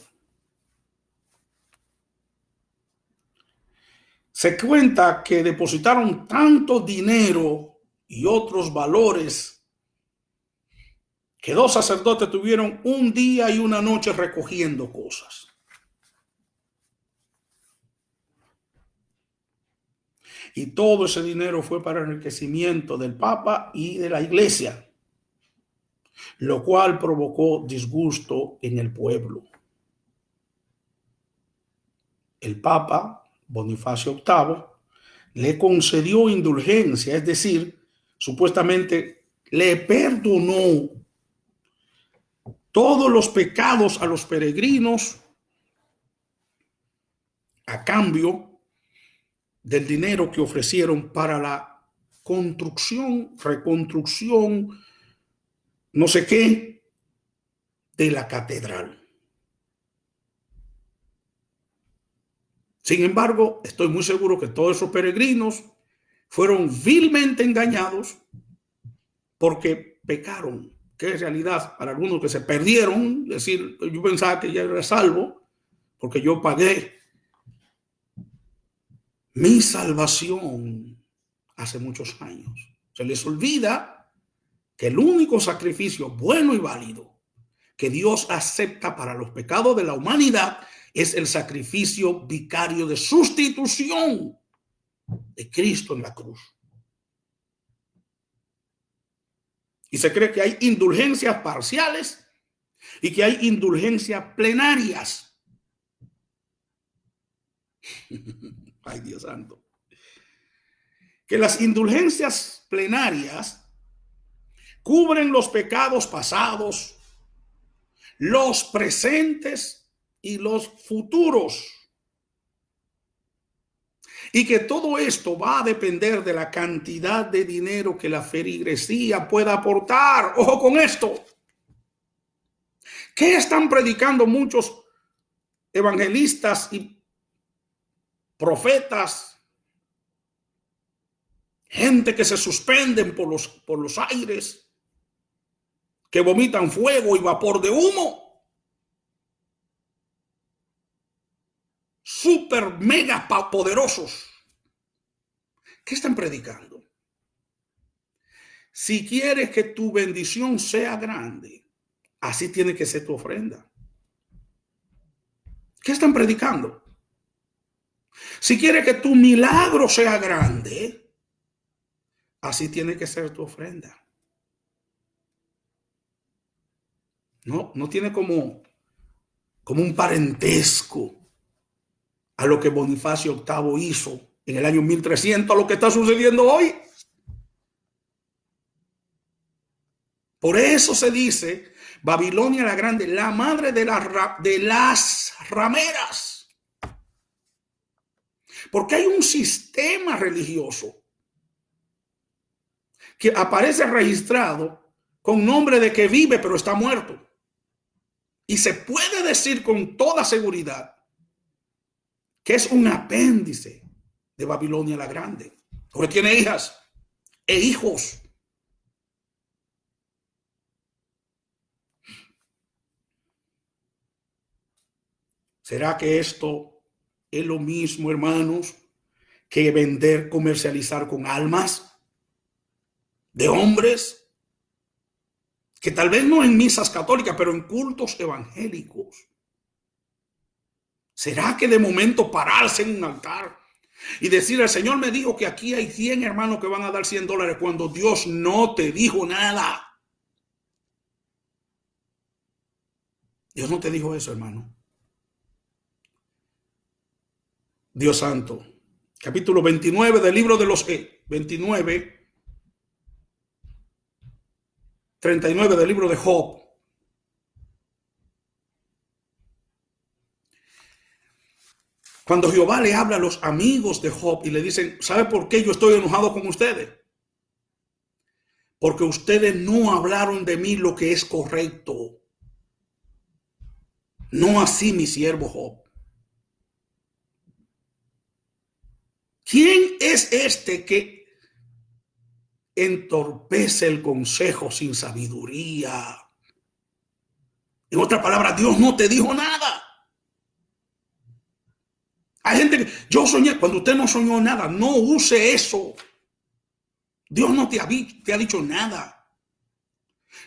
Se cuenta que depositaron tanto dinero y otros valores que 2 sacerdotes tuvieron un día y una noche recogiendo cosas. Y todo ese dinero fue para el enriquecimiento del Papa y de la Iglesia, lo cual provocó disgusto en el pueblo. El Papa Bonifacio VIII le concedió indulgencia, es decir, supuestamente le perdonó todos los pecados a los peregrinos a cambio del dinero que ofrecieron para la construcción, reconstrucción, no sé qué, de la catedral. Sin embargo, estoy muy seguro que todos esos peregrinos fueron vilmente engañados porque pecaron, que en realidad para algunos que se perdieron, es decir, yo pensaba que ya era salvo porque yo pagué mi salvación hace muchos años. Se les olvida que el único sacrificio bueno y válido que Dios acepta para los pecados de la humanidad es el sacrificio vicario de sustitución de Cristo en la cruz. Y se cree que hay indulgencias parciales y que hay indulgencias plenarias. Ay, Dios santo. Que las indulgencias plenarias cubren los pecados pasados, los presentes y los futuros. Y que todo esto va a depender de la cantidad de dinero que la feligresía pueda aportar. Ojo con esto. ¿Qué están predicando muchos evangelistas y profetas? Gente que se suspenden por los aires, que vomitan fuego y vapor de humo. Super mega poderosos. ¿Qué están predicando? Si quieres que tu bendición sea grande, así tiene que ser tu ofrenda. ¿Qué están predicando? Si quieres que tu milagro sea grande, así tiene que ser tu ofrenda. No tiene como un parentesco a lo que Bonifacio VIII hizo en el año 1300, a lo que está sucediendo hoy. Por eso se dice Babilonia la Grande, la madre de las rameras. Porque hay un sistema religioso que aparece registrado con nombre de que vive pero está muerto. Y se puede decir con toda seguridad que es un apéndice de Babilonia la Grande, porque tiene hijas e hijos. ¿Será que esto es lo mismo, hermanos, que vender, comercializar con almas de hombres? Que tal vez no en misas católicas, pero en cultos evangélicos. ¿Será que de momento pararse en un altar y decir, el Señor me dijo que aquí hay 100 hermanos que van a dar $100 cuando Dios no te dijo nada? Dios no te dijo eso, hermano. Dios santo. Capítulo 29 del libro de los 29, 39 del libro de Job. Cuando Jehová le habla a los amigos de Job y le dicen, ¿sabe por qué yo estoy enojado con ustedes? Porque ustedes no hablaron de mí lo que es correcto. No así mi siervo Job. ¿Quién es este que entorpece el consejo sin sabiduría? En otras palabras, Dios no te dijo nada. Hay gente que, yo soñé, cuando usted no soñó nada, no use eso. Dios no te ha dicho nada.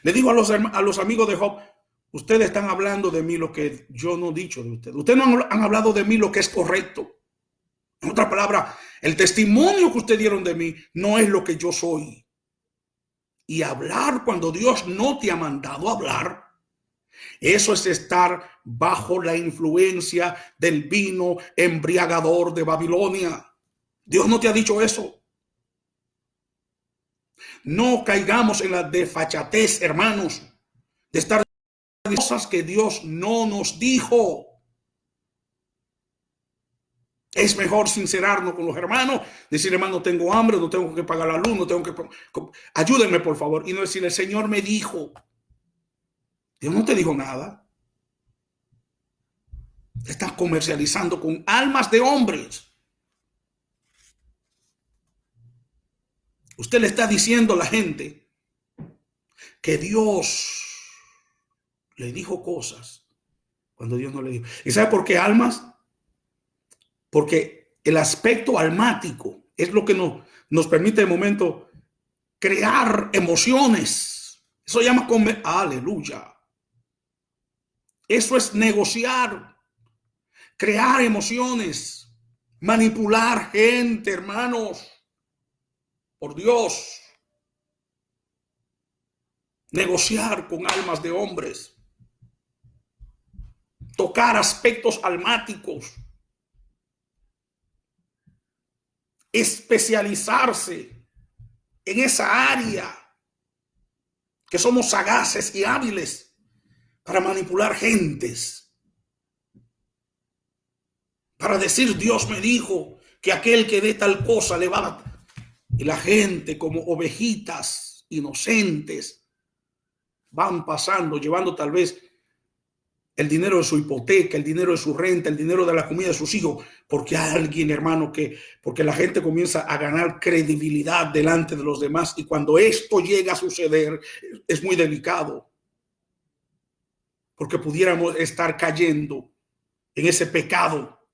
Le digo a los amigos de Job, ustedes están hablando de mí lo que yo no he dicho de ustedes. Ustedes no han hablado de mí lo que es correcto. En otras palabras, el testimonio que ustedes dieron de mí no es lo que yo soy. Y hablar cuando Dios no te ha mandado hablar, eso es estar bajo la influencia del vino embriagador de Babilonia. Dios no te ha dicho eso. No caigamos en la desfachatez, hermanos, de estar diciendo cosas que Dios no nos dijo. Es mejor sincerarnos con los hermanos, decir, hermano, tengo hambre, no tengo que pagar la luz, no tengo que... Ayúdenme, por favor. Y no decir, el Señor me dijo. Dios no te dijo nada. Estás comercializando con almas de hombres. Usted le está diciendo a la gente que Dios le dijo cosas cuando Dios no le dijo. ¿Y sabe por qué almas? Porque el aspecto almático es lo que nos permite de momento crear emociones. Eso llama aleluya. Eso es negociar, crear emociones, manipular gente, hermanos. Por Dios. Negociar con almas de hombres. Tocar aspectos almáticos. Especializarse en esa área que somos sagaces y hábiles para manipular gentes, para decir Dios me dijo que aquel que dé tal cosa le va a dar. Y la gente como ovejitas inocentes van pasando, llevando tal vez el dinero de su hipoteca, el dinero de su renta, el dinero de la comida de sus hijos, porque hay alguien, hermano, porque la gente comienza a ganar credibilidad delante de los demás, y cuando esto llega a suceder es muy delicado, porque pudiéramos estar cayendo en ese pecado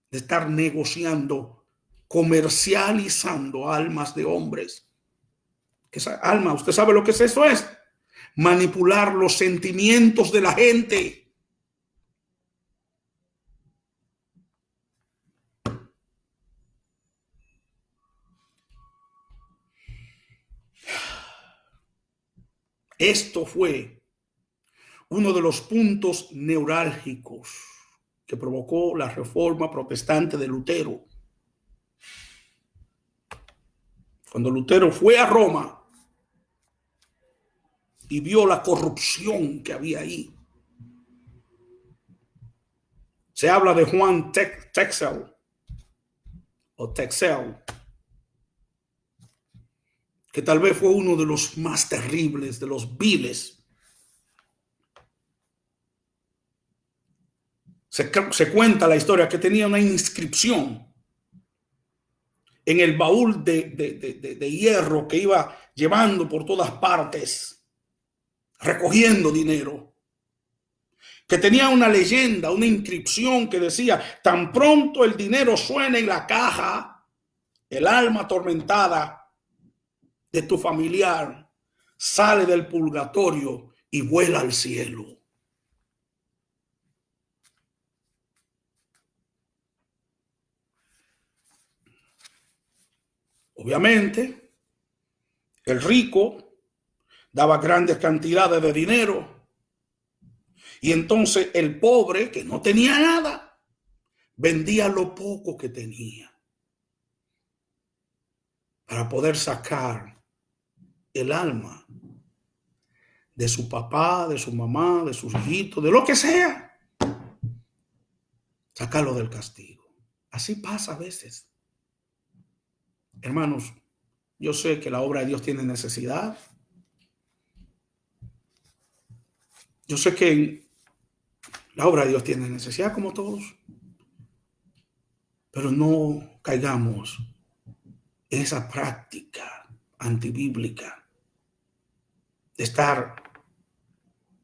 de estar negociando, comercializando almas de hombres Esa alma, ¿usted sabe lo que es eso? Es manipular los sentimientos de la gente. Esto fue uno de los puntos neurálgicos que provocó la reforma protestante de Lutero. Cuando Lutero fue a Roma y vio la corrupción que había ahí. Se habla de Juan Texel, que tal vez fue uno de los más terribles, de los viles. Se cuenta la historia que tenía una inscripción en el baúl de hierro que iba llevando por todas partes, recogiendo dinero, que tenía una leyenda, una inscripción que decía: tan pronto el dinero suene en la caja, el alma atormentada de tu familiar sale del purgatorio y vuela al cielo. Obviamente, el rico daba grandes cantidades de dinero y entonces el pobre, que no tenía nada, vendía lo poco que tenía para poder sacar el alma de su papá, de su mamá, de sus hijitos, de lo que sea. Sacarlo del castigo. Así pasa a veces. Hermanos, yo sé que la obra de Dios tiene necesidad. Yo sé que la obra de Dios tiene necesidad como todos. Pero no caigamos en esa práctica antibíblica de estar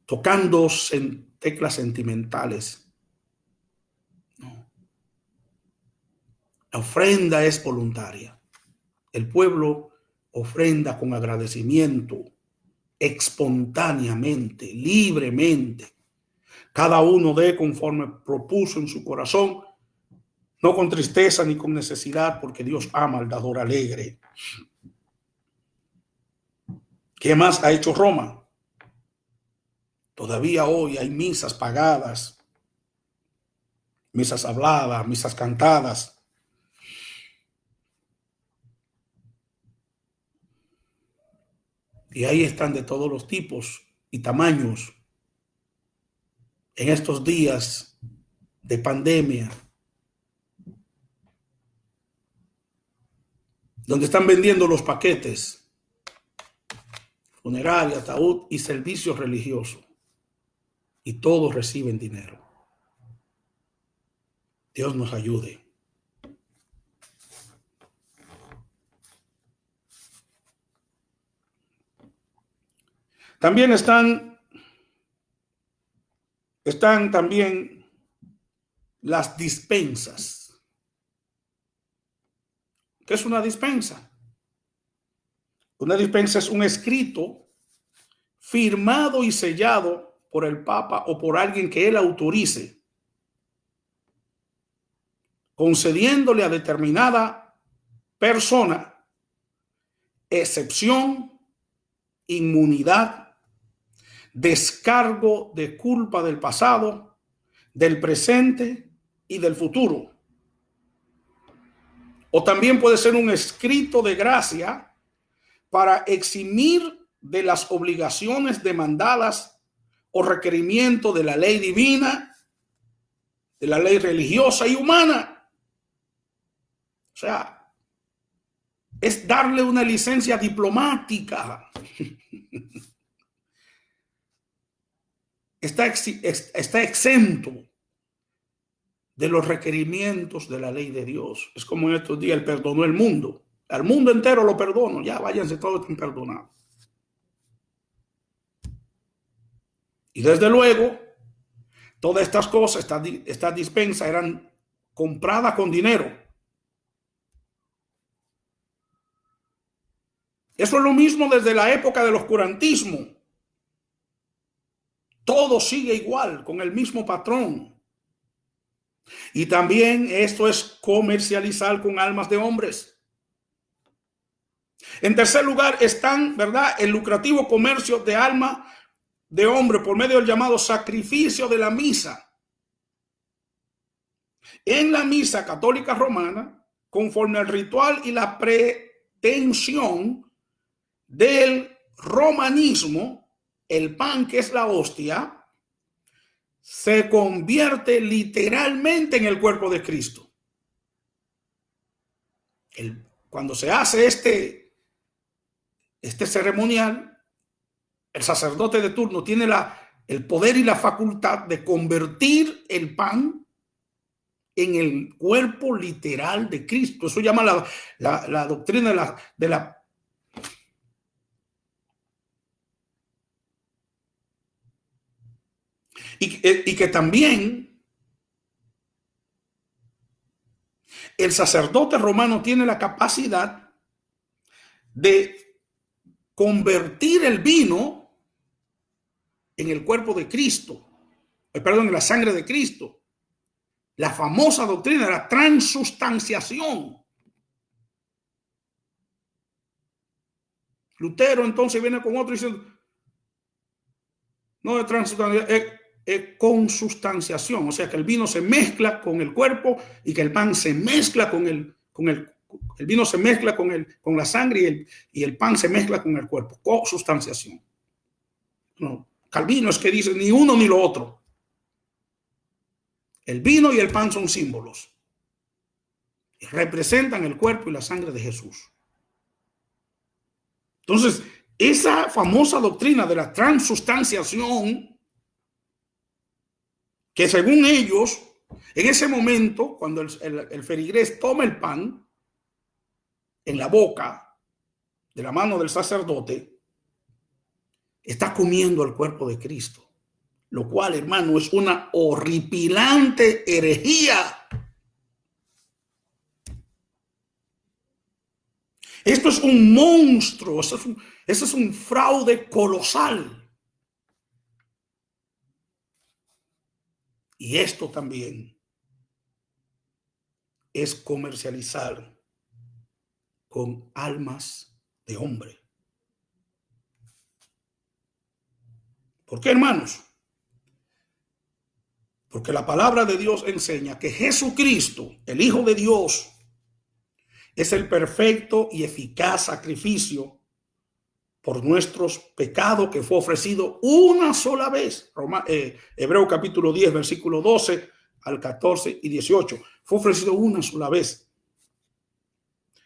tocando en teclas sentimentales. No. La ofrenda es voluntaria. El pueblo ofrenda con agradecimiento, espontáneamente, libremente. Cada uno dé conforme propuso en su corazón, no con tristeza ni con necesidad, porque Dios ama al dador alegre. ¿Qué más ha hecho Roma? Todavía hoy hay misas pagadas, misas habladas, misas cantadas. Y ahí están de todos los tipos y tamaños. En estos días de pandemia, donde están vendiendo los paquetes, funeraria, ataúd y servicios religiosos, y todos reciben dinero. Dios nos ayude. También están también las dispensas. ¿Qué es una dispensa? Una dispensa es un escrito firmado y sellado por el Papa o por alguien que él autorice, concediéndole a determinada persona excepción, inmunidad, descargo de culpa del pasado, del presente y del futuro. O también puede ser un escrito de gracia para eximir de las obligaciones demandadas o requerimientos de la ley divina, de la ley religiosa y humana. O sea, es darle una licencia diplomática. Está exento de los requerimientos de la ley de Dios. Es como en estos días él perdonó el mundo. Al mundo entero lo perdono. Ya váyanse, todos están perdonados. Y desde luego, todas estas cosas, estas dispensas eran compradas con dinero. Eso es lo mismo desde la época del oscurantismo. Todo sigue igual, con el mismo patrón. Y también esto es comercializar con almas de hombres. En tercer lugar están, ¿verdad?, el lucrativo comercio de alma de hombre por medio del llamado sacrificio de la misa. En la misa católica romana, conforme al ritual y la pretensión del romanismo, el pan, que es la hostia, se convierte literalmente en el cuerpo de Cristo. Cuando se hace este ceremonial, el sacerdote de turno tiene el poder y la facultad de convertir el pan en el cuerpo literal de Cristo. Eso llama la doctrina de la y que también el sacerdote romano tiene la capacidad de convertir el vino en el cuerpo de Cristo, perdón, en la sangre de Cristo. La famosa doctrina de la transustanciación. Lutero entonces viene con otro diciendo, no es transustanciación, es consustanciación, o sea que el vino se mezcla con el cuerpo y que el pan se mezcla con el vino se mezcla con la sangre y el pan se mezcla con el cuerpo. Consustanciación. No, Calvino es que dice ni uno ni lo otro. El vino y el pan son símbolos. Y representan el cuerpo y la sangre de Jesús. Entonces, esa famosa doctrina de la transustanciación, que según ellos, en ese momento, cuando el ferigrés toma el pan en la boca de la mano del sacerdote, está comiendo el cuerpo de Cristo, lo cual, hermano, es una horripilante herejía. Esto es un monstruo, eso es un fraude colosal. Y esto también es comercializar con almas de hombre. ¿Por qué, hermanos? Porque la palabra de Dios enseña que Jesucristo, el Hijo de Dios, es el perfecto y eficaz sacrificio por nuestros pecados que fue ofrecido una sola vez. Hebreo capítulo 10, versículo 12 al 14 y 18. Fue ofrecido una sola vez.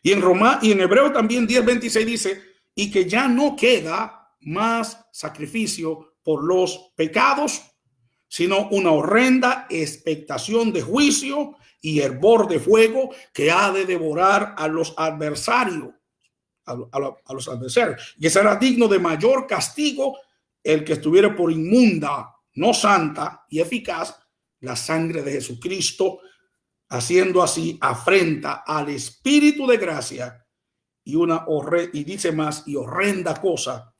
Y en Hebreo también 10, 26 dice, y que ya no queda más sacrificio por los pecados, sino una horrenda expectación de juicio y hervor de fuego que ha de devorar a los adversarios. A los adversarios. Y será digno de mayor castigo el que estuviera por inmunda, no santa y eficaz, la sangre de Jesucristo, haciendo así afrenta al Espíritu de gracia y dice más, y horrenda cosa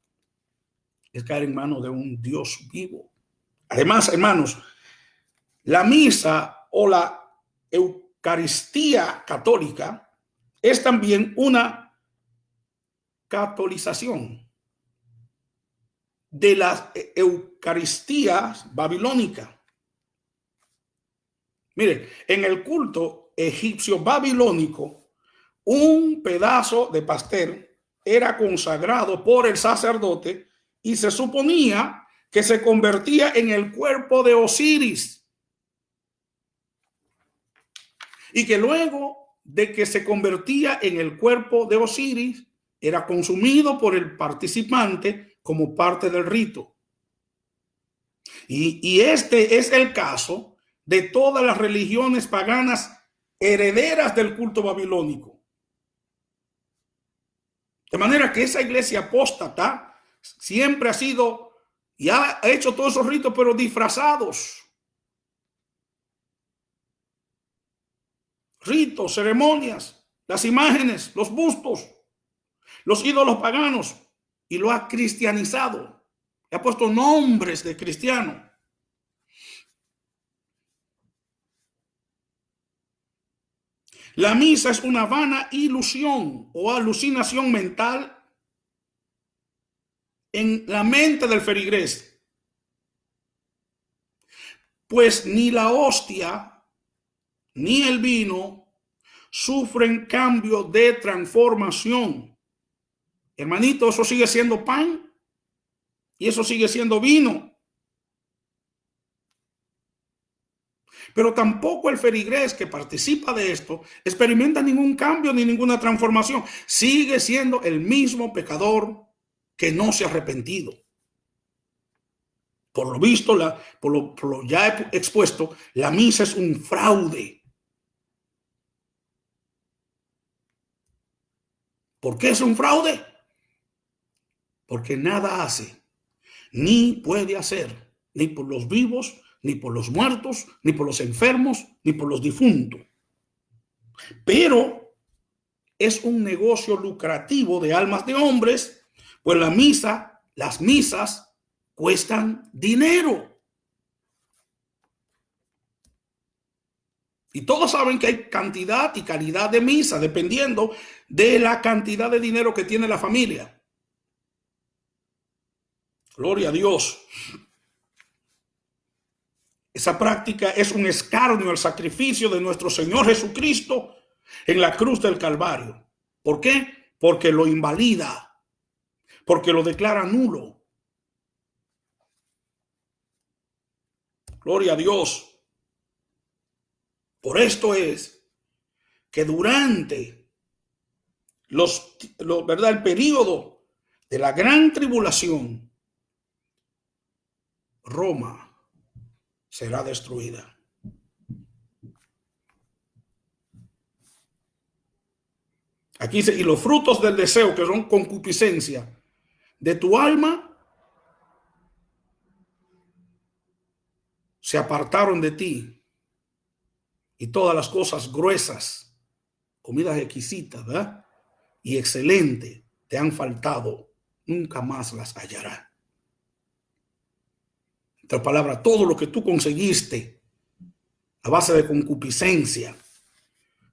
es caer en manos de un Dios vivo. Además, hermanos, la misa o la Eucaristía católica es también una catolización de la Eucaristía babilónica. Mire, en el culto egipcio babilónico, un pedazo de pastel era consagrado por el sacerdote y se suponía que se convertía en el cuerpo de Osiris. Y que luego de que se convertía en el cuerpo de Osiris, era consumido por el participante como parte del rito. Y este es el caso de todas las religiones paganas herederas del culto babilónico. De manera que esa iglesia apóstata siempre ha sido y ha hecho todos esos ritos, pero disfrazados. Ritos, ceremonias, las imágenes, los bustos. los ídolos paganos y lo ha cristianizado. Le ha puesto nombres de cristiano. La misa es una vana ilusión o alucinación mental en la mente del feligrés. Pues ni la hostia ni el vino sufren cambio de transformación. Hermanito, eso sigue siendo pan y eso sigue siendo vino. Pero tampoco el feligrés que participa de esto experimenta ningún cambio ni ninguna transformación. Sigue siendo el mismo pecador que no se ha arrepentido. Por lo visto, por lo ya expuesto, la misa es un fraude. ¿Por qué es un fraude? Porque nada hace, ni puede hacer, ni por los vivos, ni por los muertos, ni por los enfermos, ni por los difuntos. Pero es un negocio lucrativo de almas de hombres, pues las misas cuestan dinero. Y todos saben que hay cantidad y calidad de misa, dependiendo de la cantidad de dinero que tiene la familia. Gloria a Dios. Esa práctica es un escarnio al sacrificio de nuestro Señor Jesucristo en la cruz del Calvario. ¿Por qué? Porque lo invalida, porque lo declara nulo. Gloria a Dios. Por esto es que durante el periodo de la gran tribulación, Roma será destruida. Aquí dice, y los frutos del deseo, que son concupiscencia de tu alma, se apartaron de ti, y todas las cosas gruesas, comidas exquisitas, ¿verdad? Y excelentes, te han faltado, nunca más las hallarás. En otras palabras, todo lo que tú conseguiste a base de concupiscencia,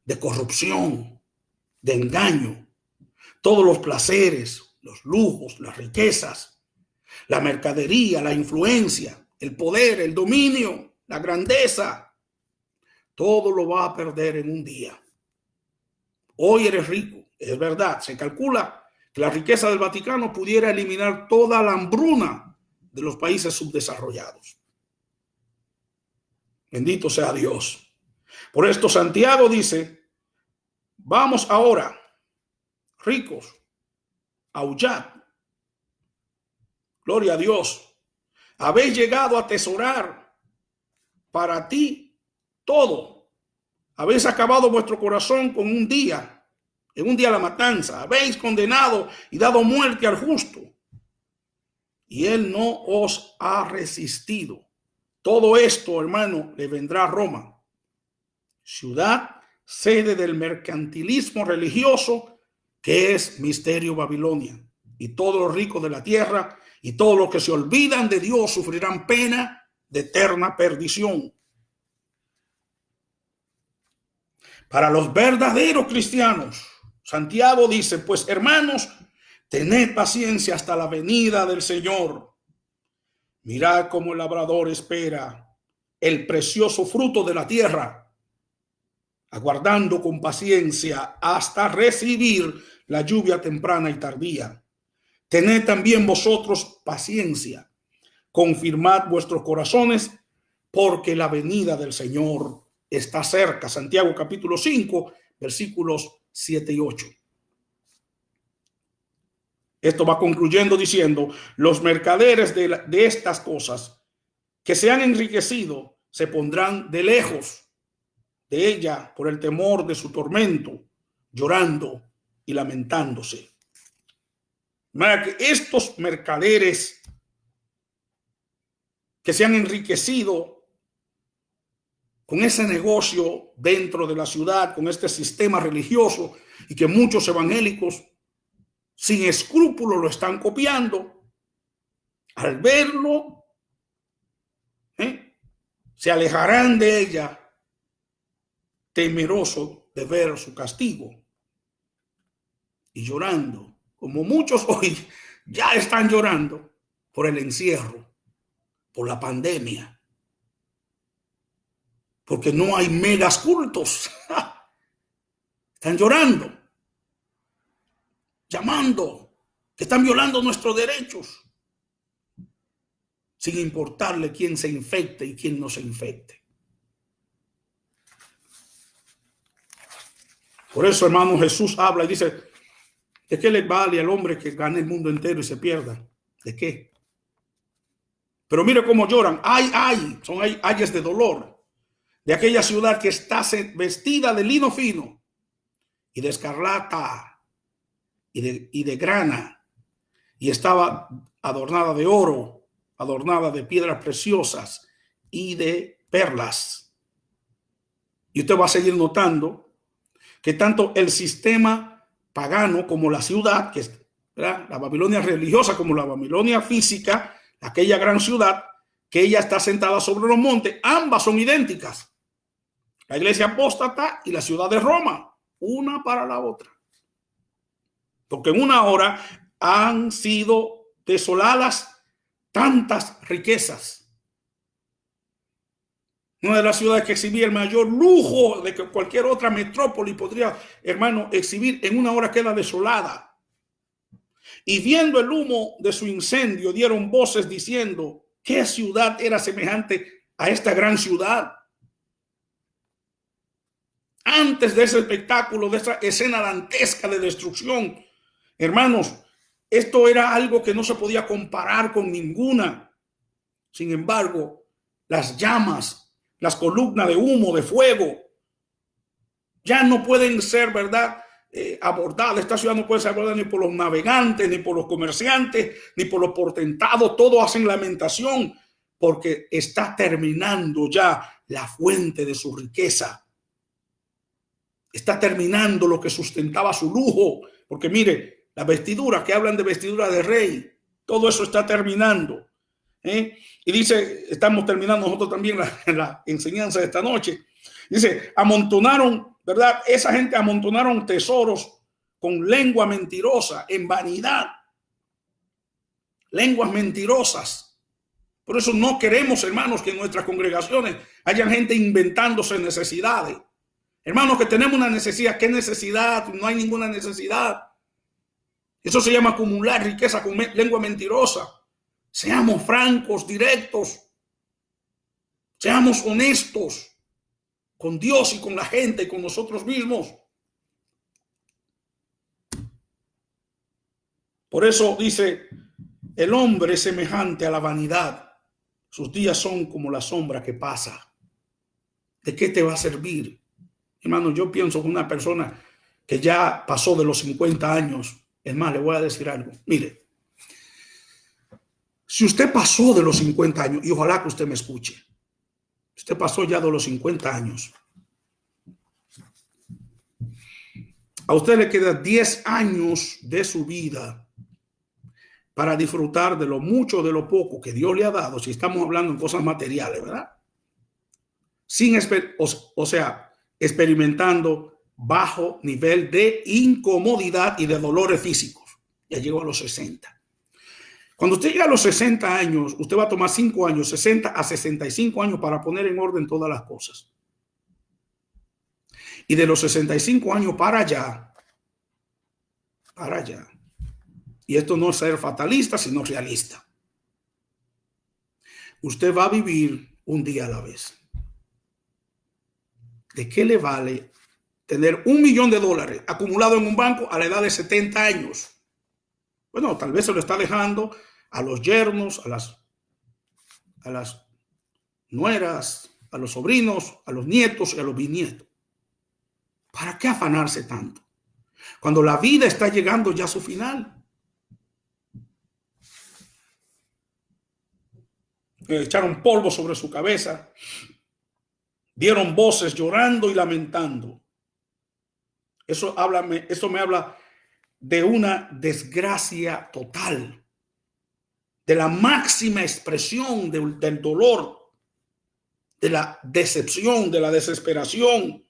de corrupción, de engaño, todos los placeres, los lujos, las riquezas, la mercadería, la influencia, el poder, el dominio, la grandeza, todo lo va a perder en un día. Hoy eres rico, es verdad, se calcula que la riqueza del Vaticano pudiera eliminar toda la hambruna de los países subdesarrollados. Bendito sea Dios. Por esto Santiago dice, vamos ahora, ricos, aullad. Gloria a Dios. Habéis llegado a atesorar para ti todo. Habéis acabado vuestro corazón con un día, en un día la matanza. Habéis condenado y dado muerte al justo. Y él no os ha resistido. Todo esto, hermano, le vendrá a Roma, ciudad, sede del mercantilismo religioso, que es Misterio Babilonia. Y todos los ricos de la tierra y todos los que se olvidan de Dios sufrirán pena de eterna perdición. Para los verdaderos cristianos, Santiago dice, pues hermanos, tened paciencia hasta la venida del Señor. Mirad cómo el labrador espera el precioso fruto de la tierra, aguardando con paciencia hasta recibir la lluvia temprana y tardía. Tened también vosotros paciencia, confirmad vuestros corazones, porque la venida del Señor está cerca. Santiago capítulo 5, versículos 7 y 8. Esto va concluyendo diciendo, los mercaderes de estas cosas que se han enriquecido se pondrán de lejos de ella por el temor de su tormento, llorando y lamentándose. Mira que estos mercaderes que se han enriquecido con ese negocio dentro de la ciudad, con este sistema religioso, y que muchos evangélicos sin escrúpulos lo están copiando. Al verlo, se alejarán de ella, temeroso de ver su castigo y llorando, como muchos hoy ya están llorando por el encierro, por la pandemia, porque no hay megas cultos. Están llorando, llamando, que están violando nuestros derechos, sin importarle quién se infecte y quién no se infecte. Por eso, hermano, Jesús habla y dice, ¿de qué le vale al hombre que gane el mundo entero y se pierda? ¿De qué? Pero mire cómo lloran. Ay, son ayes de dolor de aquella ciudad que está vestida de lino fino y de escarlata y de grana, y estaba adornada de oro, adornada de piedras preciosas y de perlas. Y usted va a seguir notando que tanto el sistema pagano como la ciudad, que es, ¿verdad?, la Babilonia religiosa como la Babilonia física, aquella gran ciudad, que ella está sentada sobre los montes, ambas son idénticas. La iglesia apóstata y la ciudad de Roma, una para la otra. Porque en una hora han sido desoladas tantas riquezas. Una de las ciudades que exhibía el mayor lujo de que cualquier otra metrópoli podría, hermano, exhibir, en una hora queda desolada. Y viendo el humo de su incendio, dieron voces diciendo, ¿qué ciudad era semejante a esta gran ciudad? Antes de ese espectáculo, de esa escena dantesca de destrucción, hermanos, esto era algo que no se podía comparar con ninguna. Sin embargo, las llamas, las columnas de humo, de fuego, ya no pueden ser, ¿verdad?, abordada. Esta ciudad no puede ser abordada ni por los navegantes, ni por los comerciantes, ni por los potentados. Todos hacen lamentación porque está terminando ya la fuente de su riqueza. Está terminando lo que sustentaba su lujo. Porque mire, las vestiduras que hablan de vestidura de rey, todo eso está terminando. Y dice, estamos terminando nosotros también la enseñanza de esta noche. Dice, amontonaron, ¿verdad? Esa gente amontonaron tesoros con lengua mentirosa, en vanidad. Lenguas mentirosas. Por eso no queremos, hermanos, que en nuestras congregaciones haya gente inventándose necesidades. Hermanos, que tenemos una necesidad. ¿Qué necesidad? No hay ninguna necesidad. Eso se llama acumular riqueza con lengua mentirosa. Seamos francos, directos. Seamos honestos con Dios y con la gente y con nosotros mismos. Por eso dice, el hombre es semejante a la vanidad. Sus días son como la sombra que pasa. ¿De qué te va a servir? Hermano, yo pienso que una persona que ya pasó de los 50 años, es más, le voy a decir algo. Mire, si usted pasó de los 50 años, y ojalá que usted me escuche, usted pasó ya de los 50 años, a usted le quedan 10 años de su vida para disfrutar de lo mucho, de lo poco que Dios le ha dado, si estamos hablando en cosas materiales, ¿verdad? Experimentando bajo nivel de incomodidad y de dolores físicos. Ya llegó a los 60. Cuando usted llega a los 60 años, usted va a tomar 5 años, 60 a 65 años para poner en orden todas las cosas. Y de los 65 años para allá, y esto no es ser fatalista, sino realista, usted va a vivir un día a la vez. ¿De qué le vale tener $1 millón acumulado en un banco a la edad de 70 años? Bueno, tal vez se lo está dejando a los yernos, a las nueras, a los sobrinos, a los nietos y a los bisnietos. ¿Para qué afanarse tanto? Cuando la vida está llegando ya a su final. Echaron polvo sobre su cabeza. Dieron voces llorando y lamentando. Eso me habla de una desgracia total, de la máxima expresión del dolor, de la decepción, de la desesperación.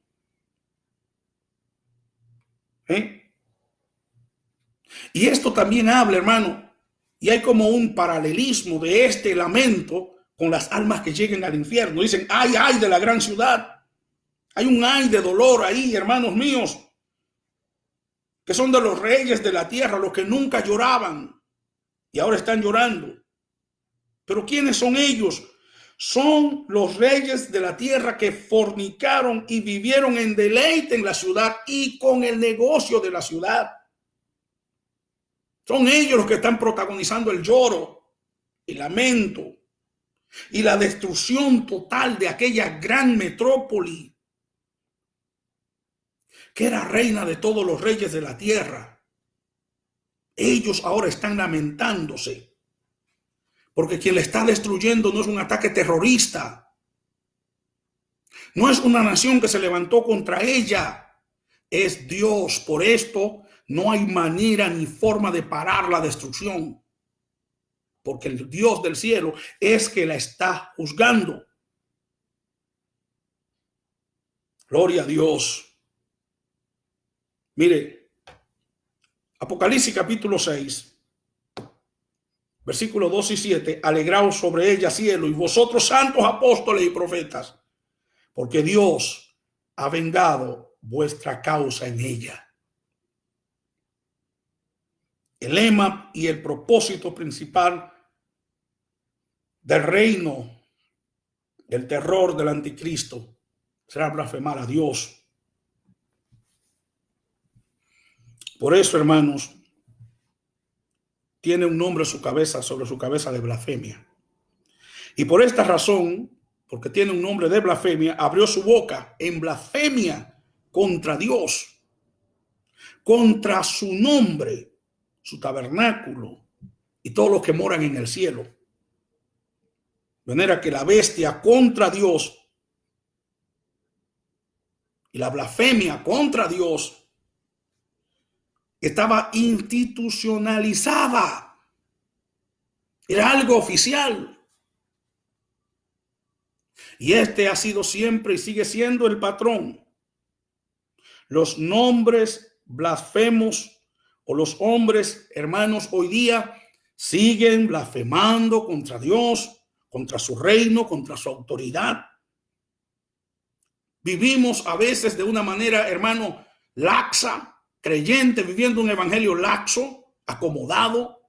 Y esto también habla, hermano, y hay como un paralelismo de este lamento con las almas que lleguen al infierno. Dicen, ay, ay de la gran ciudad. Hay un ay de dolor ahí, hermanos míos, que son de los reyes de la tierra, los que nunca lloraban y ahora están llorando. Pero ¿quiénes son ellos? Son los reyes de la tierra que fornicaron y vivieron en deleite en la ciudad y con el negocio de la ciudad. Son ellos los que están protagonizando el lloro, el lamento y la destrucción total de aquella gran metrópoli que era reina de todos los reyes de la tierra. Ellos ahora están lamentándose, porque quien le está destruyendo no es un ataque terrorista, no es una nación que se levantó contra ella, es Dios. Por esto no hay manera ni forma de parar la destrucción, porque el Dios del cielo es que la está juzgando. Gloria a Dios. Mire, Apocalipsis capítulo 6, versículos 2 y 7, alegraos sobre ella, cielo, y vosotros santos apóstoles y profetas, porque Dios ha vengado vuestra causa en ella. El lema y el propósito principal del reino del terror del anticristo será blasfemar a Dios. Por eso, hermanos, tiene un nombre sobre su cabeza de blasfemia. Y por esta razón, porque tiene un nombre de blasfemia, abrió su boca en blasfemia contra Dios, contra su nombre, su tabernáculo y todos los que moran en el cielo. De manera que la bestia contra Dios y la blasfemia contra Dios estaba institucionalizada. Era algo oficial. Y este ha sido siempre y sigue siendo el patrón. Los nombres blasfemos o los hombres, hermanos, hoy día siguen blasfemando contra Dios, contra su reino, contra su autoridad. Vivimos a veces de una manera, hermano, laxa, creyente, viviendo un evangelio laxo, acomodado,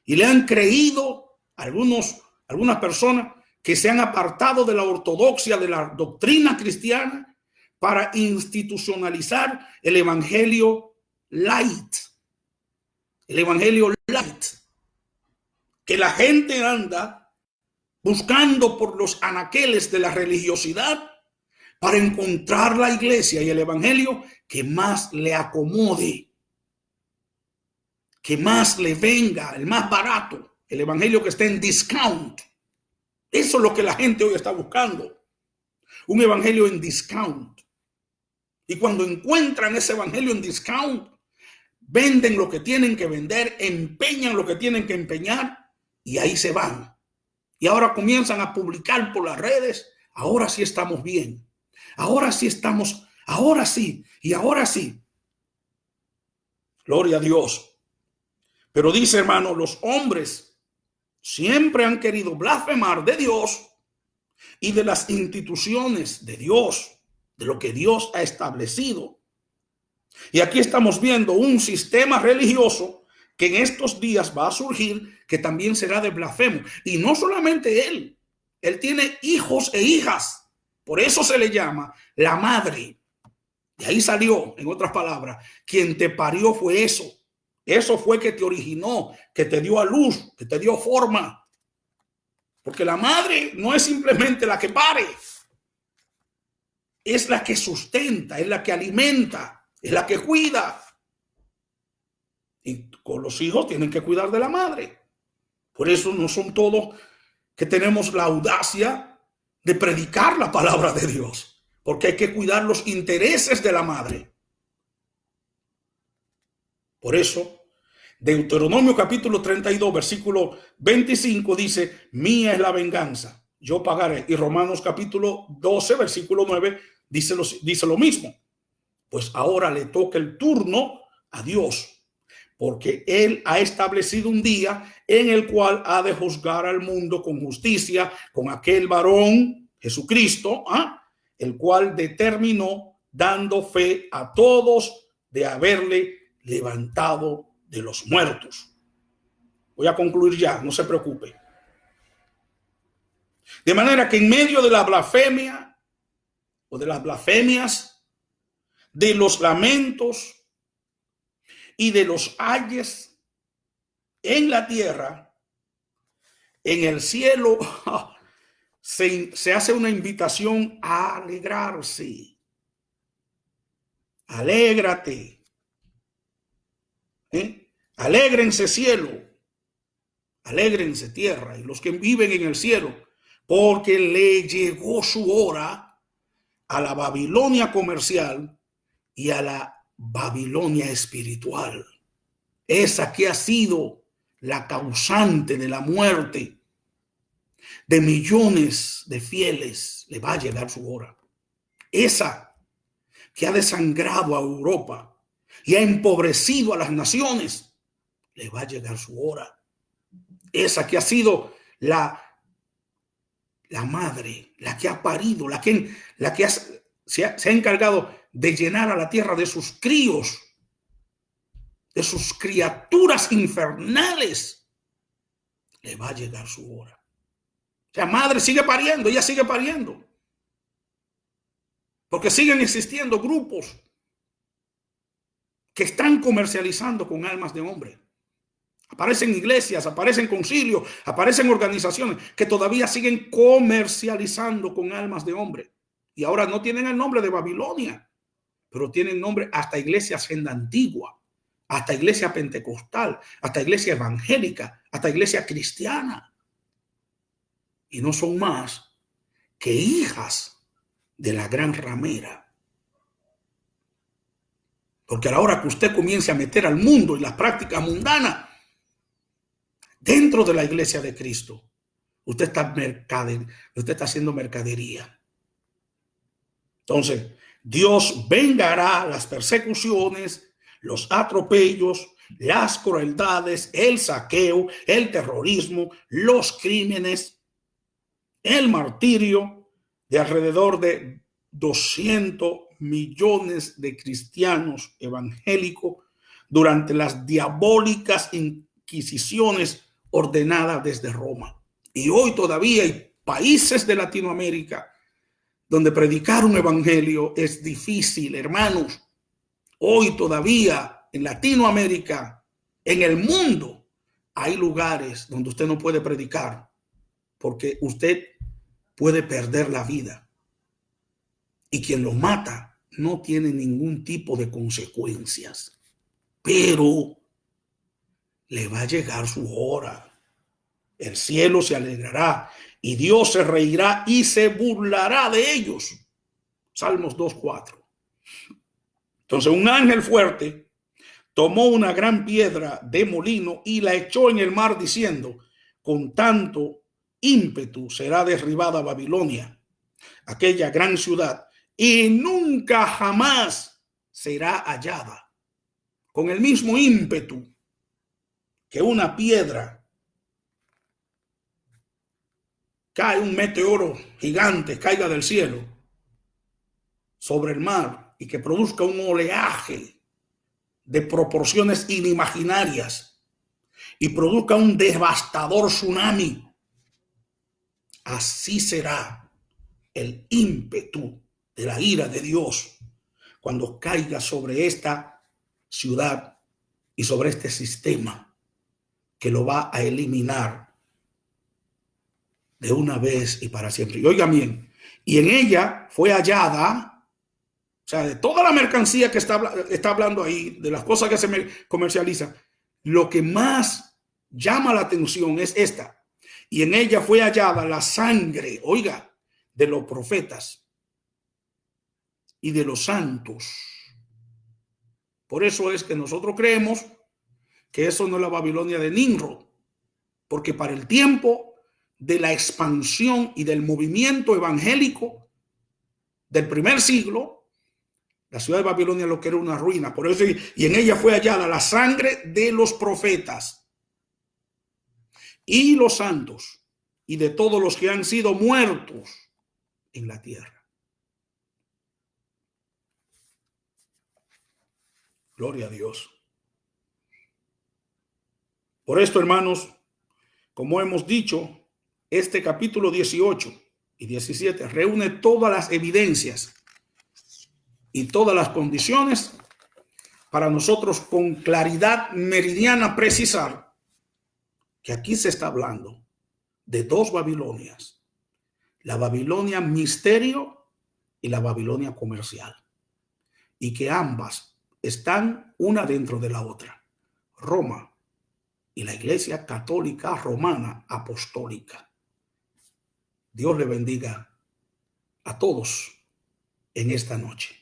y le han creído algunas personas que se han apartado de la ortodoxia, de la doctrina cristiana, para institucionalizar el evangelio light. El evangelio light, que la gente anda buscando por los anaqueles de la religiosidad para encontrar la iglesia y el evangelio que más le acomode, que más le venga, el más barato, el evangelio que esté en discount. Eso es lo que la gente hoy está buscando, un evangelio en discount. Y cuando encuentran ese evangelio en discount, venden lo que tienen que vender, empeñan lo que tienen que empeñar y ahí se van. Y ahora comienzan a publicar por las redes, ahora sí estamos bien, ahora sí estamos, ahora sí y ahora sí. Gloria a Dios. Pero dice, hermano, los hombres siempre han querido blasfemar de Dios y de las instituciones de Dios, de lo que Dios ha establecido. Y aquí estamos viendo un sistema religioso que en estos días va a surgir, que también será de blasfemo. Y no solamente él tiene hijos e hijas. Por eso se le llama la madre. De ahí salió, en otras palabras, quien te parió fue eso. Eso fue que te originó, que te dio a luz, que te dio forma. Porque la madre no es simplemente la que pare. Es la que sustenta, es la que alimenta, es la que cuida. Y con los hijos tienen que cuidar de la madre. Por eso no son todos que tenemos la audacia de predicar la palabra de Dios, porque hay que cuidar los intereses de la madre. Por eso, Deuteronomio capítulo 32, versículo 25 dice, mía es la venganza, yo pagaré. Y Romanos capítulo 12, versículo 9 dice lo mismo. Pues ahora le toca el turno a Dios, porque Él ha establecido un día en el cual ha de juzgar al mundo con justicia, con aquel varón, Jesucristo, el cual determinó, dando fe a todos, de haberle levantado de los muertos. Voy a concluir ya, no se preocupe. De manera que en medio de la blasfemia o de las blasfemias, de los lamentos y de los ayes en la tierra, en el cielo se hace una invitación a alegrarse. Alégrate. Alégrense cielo, alégrense tierra y los que viven en el cielo, porque le llegó su hora a la Babilonia comercial y a la Babilonia espiritual. Esa que ha sido la causante de la muerte de millones de fieles, le va a llegar su hora. Esa que ha desangrado a Europa y ha empobrecido a las naciones, le va a llegar su hora. Esa que ha sido la madre, la que ha parido, se ha encargado de llenar a la tierra de sus críos, de sus criaturas infernales, le va a llegar su hora. O sea, madre sigue pariendo, ella sigue pariendo, porque siguen existiendo grupos que están comercializando con almas de hombre. Aparecen iglesias, aparecen concilios, aparecen organizaciones que todavía siguen comercializando con almas de hombre. Y ahora no tienen el nombre de Babilonia, pero tienen nombre hasta iglesia senda antigua, hasta iglesia pentecostal, hasta iglesia evangélica, hasta iglesia cristiana. Y no son más que hijas de la gran ramera. Porque a la hora que usted comience a meter al mundo y las prácticas mundanas dentro de la iglesia de Cristo, usted está haciendo mercadería. Entonces, Dios vengará las persecuciones, los atropellos, las crueldades, el saqueo, el terrorismo, los crímenes, el martirio de alrededor de 200 millones de cristianos evangélicos durante las diabólicas inquisiciones ordenadas desde Roma. Y hoy todavía hay países de Latinoamérica donde predicar un evangelio es difícil, hermanos. Hoy todavía en Latinoamérica, en el mundo, hay lugares donde usted no puede predicar porque usted puede perder la vida. Y quien lo mata no tiene ningún tipo de consecuencias. Pero le va a llegar su hora. El cielo se alegrará y Dios se reirá y se burlará de ellos. Salmos 2:4. Entonces un ángel fuerte tomó una gran piedra de molino y la echó en el mar diciendo, con tanto ímpetu será derribada Babilonia, aquella gran ciudad, y nunca jamás será hallada. Con el mismo ímpetu que una piedra cae, un meteoro gigante caiga del cielo sobre el mar y que produzca un oleaje de proporciones inimaginarias y produzca un devastador tsunami. Así será el ímpetu de la ira de Dios cuando caiga sobre esta ciudad y sobre este sistema que lo va a eliminar de una vez y para siempre. Y oigan bien, y en ella fue hallada, o sea, de toda la mercancía que está hablando ahí, de las cosas que se comercializan, lo que más llama la atención es esta. Y en ella fue hallada la sangre, oiga, de los profetas y de los santos Por eso es que nosotros creemos que eso no es la Babilonia de Nimrod, porque para el tiempo de la expansión y del movimiento evangélico del primer siglo, la ciudad de Babilonia lo que era una ruina. Por eso, y en ella fue hallada la sangre de los profetas y los santos y de todos los que han sido muertos en la tierra. Gloria a Dios. Por esto, hermanos, como hemos dicho, este capítulo 18 y 17 reúne todas las evidencias y todas las condiciones para nosotros con claridad meridiana precisar que aquí se está hablando de dos Babilonias, la Babilonia misterio y la Babilonia comercial, y que ambas están una dentro de la otra, Roma y la Iglesia Católica Romana Apostólica. Dios le bendiga a todos en esta noche.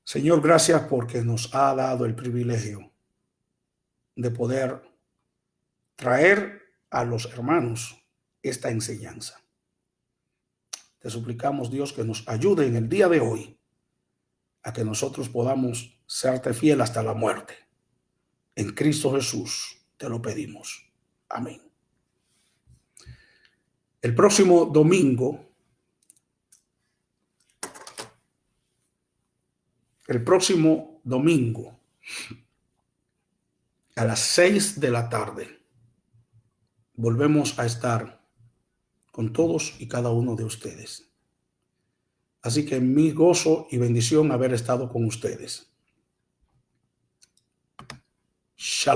Señor, gracias porque nos ha dado el privilegio de poder traer a los hermanos esta enseñanza. Te suplicamos, Dios, que nos ayude en el día de hoy a que nosotros podamos serte fiel hasta la muerte. En Cristo Jesús te lo pedimos. Amén. El próximo domingo, a las 6 de la tarde, volvemos a estar con todos y cada uno de ustedes. Así que mi gozo y bendición haber estado con ustedes. Shalom.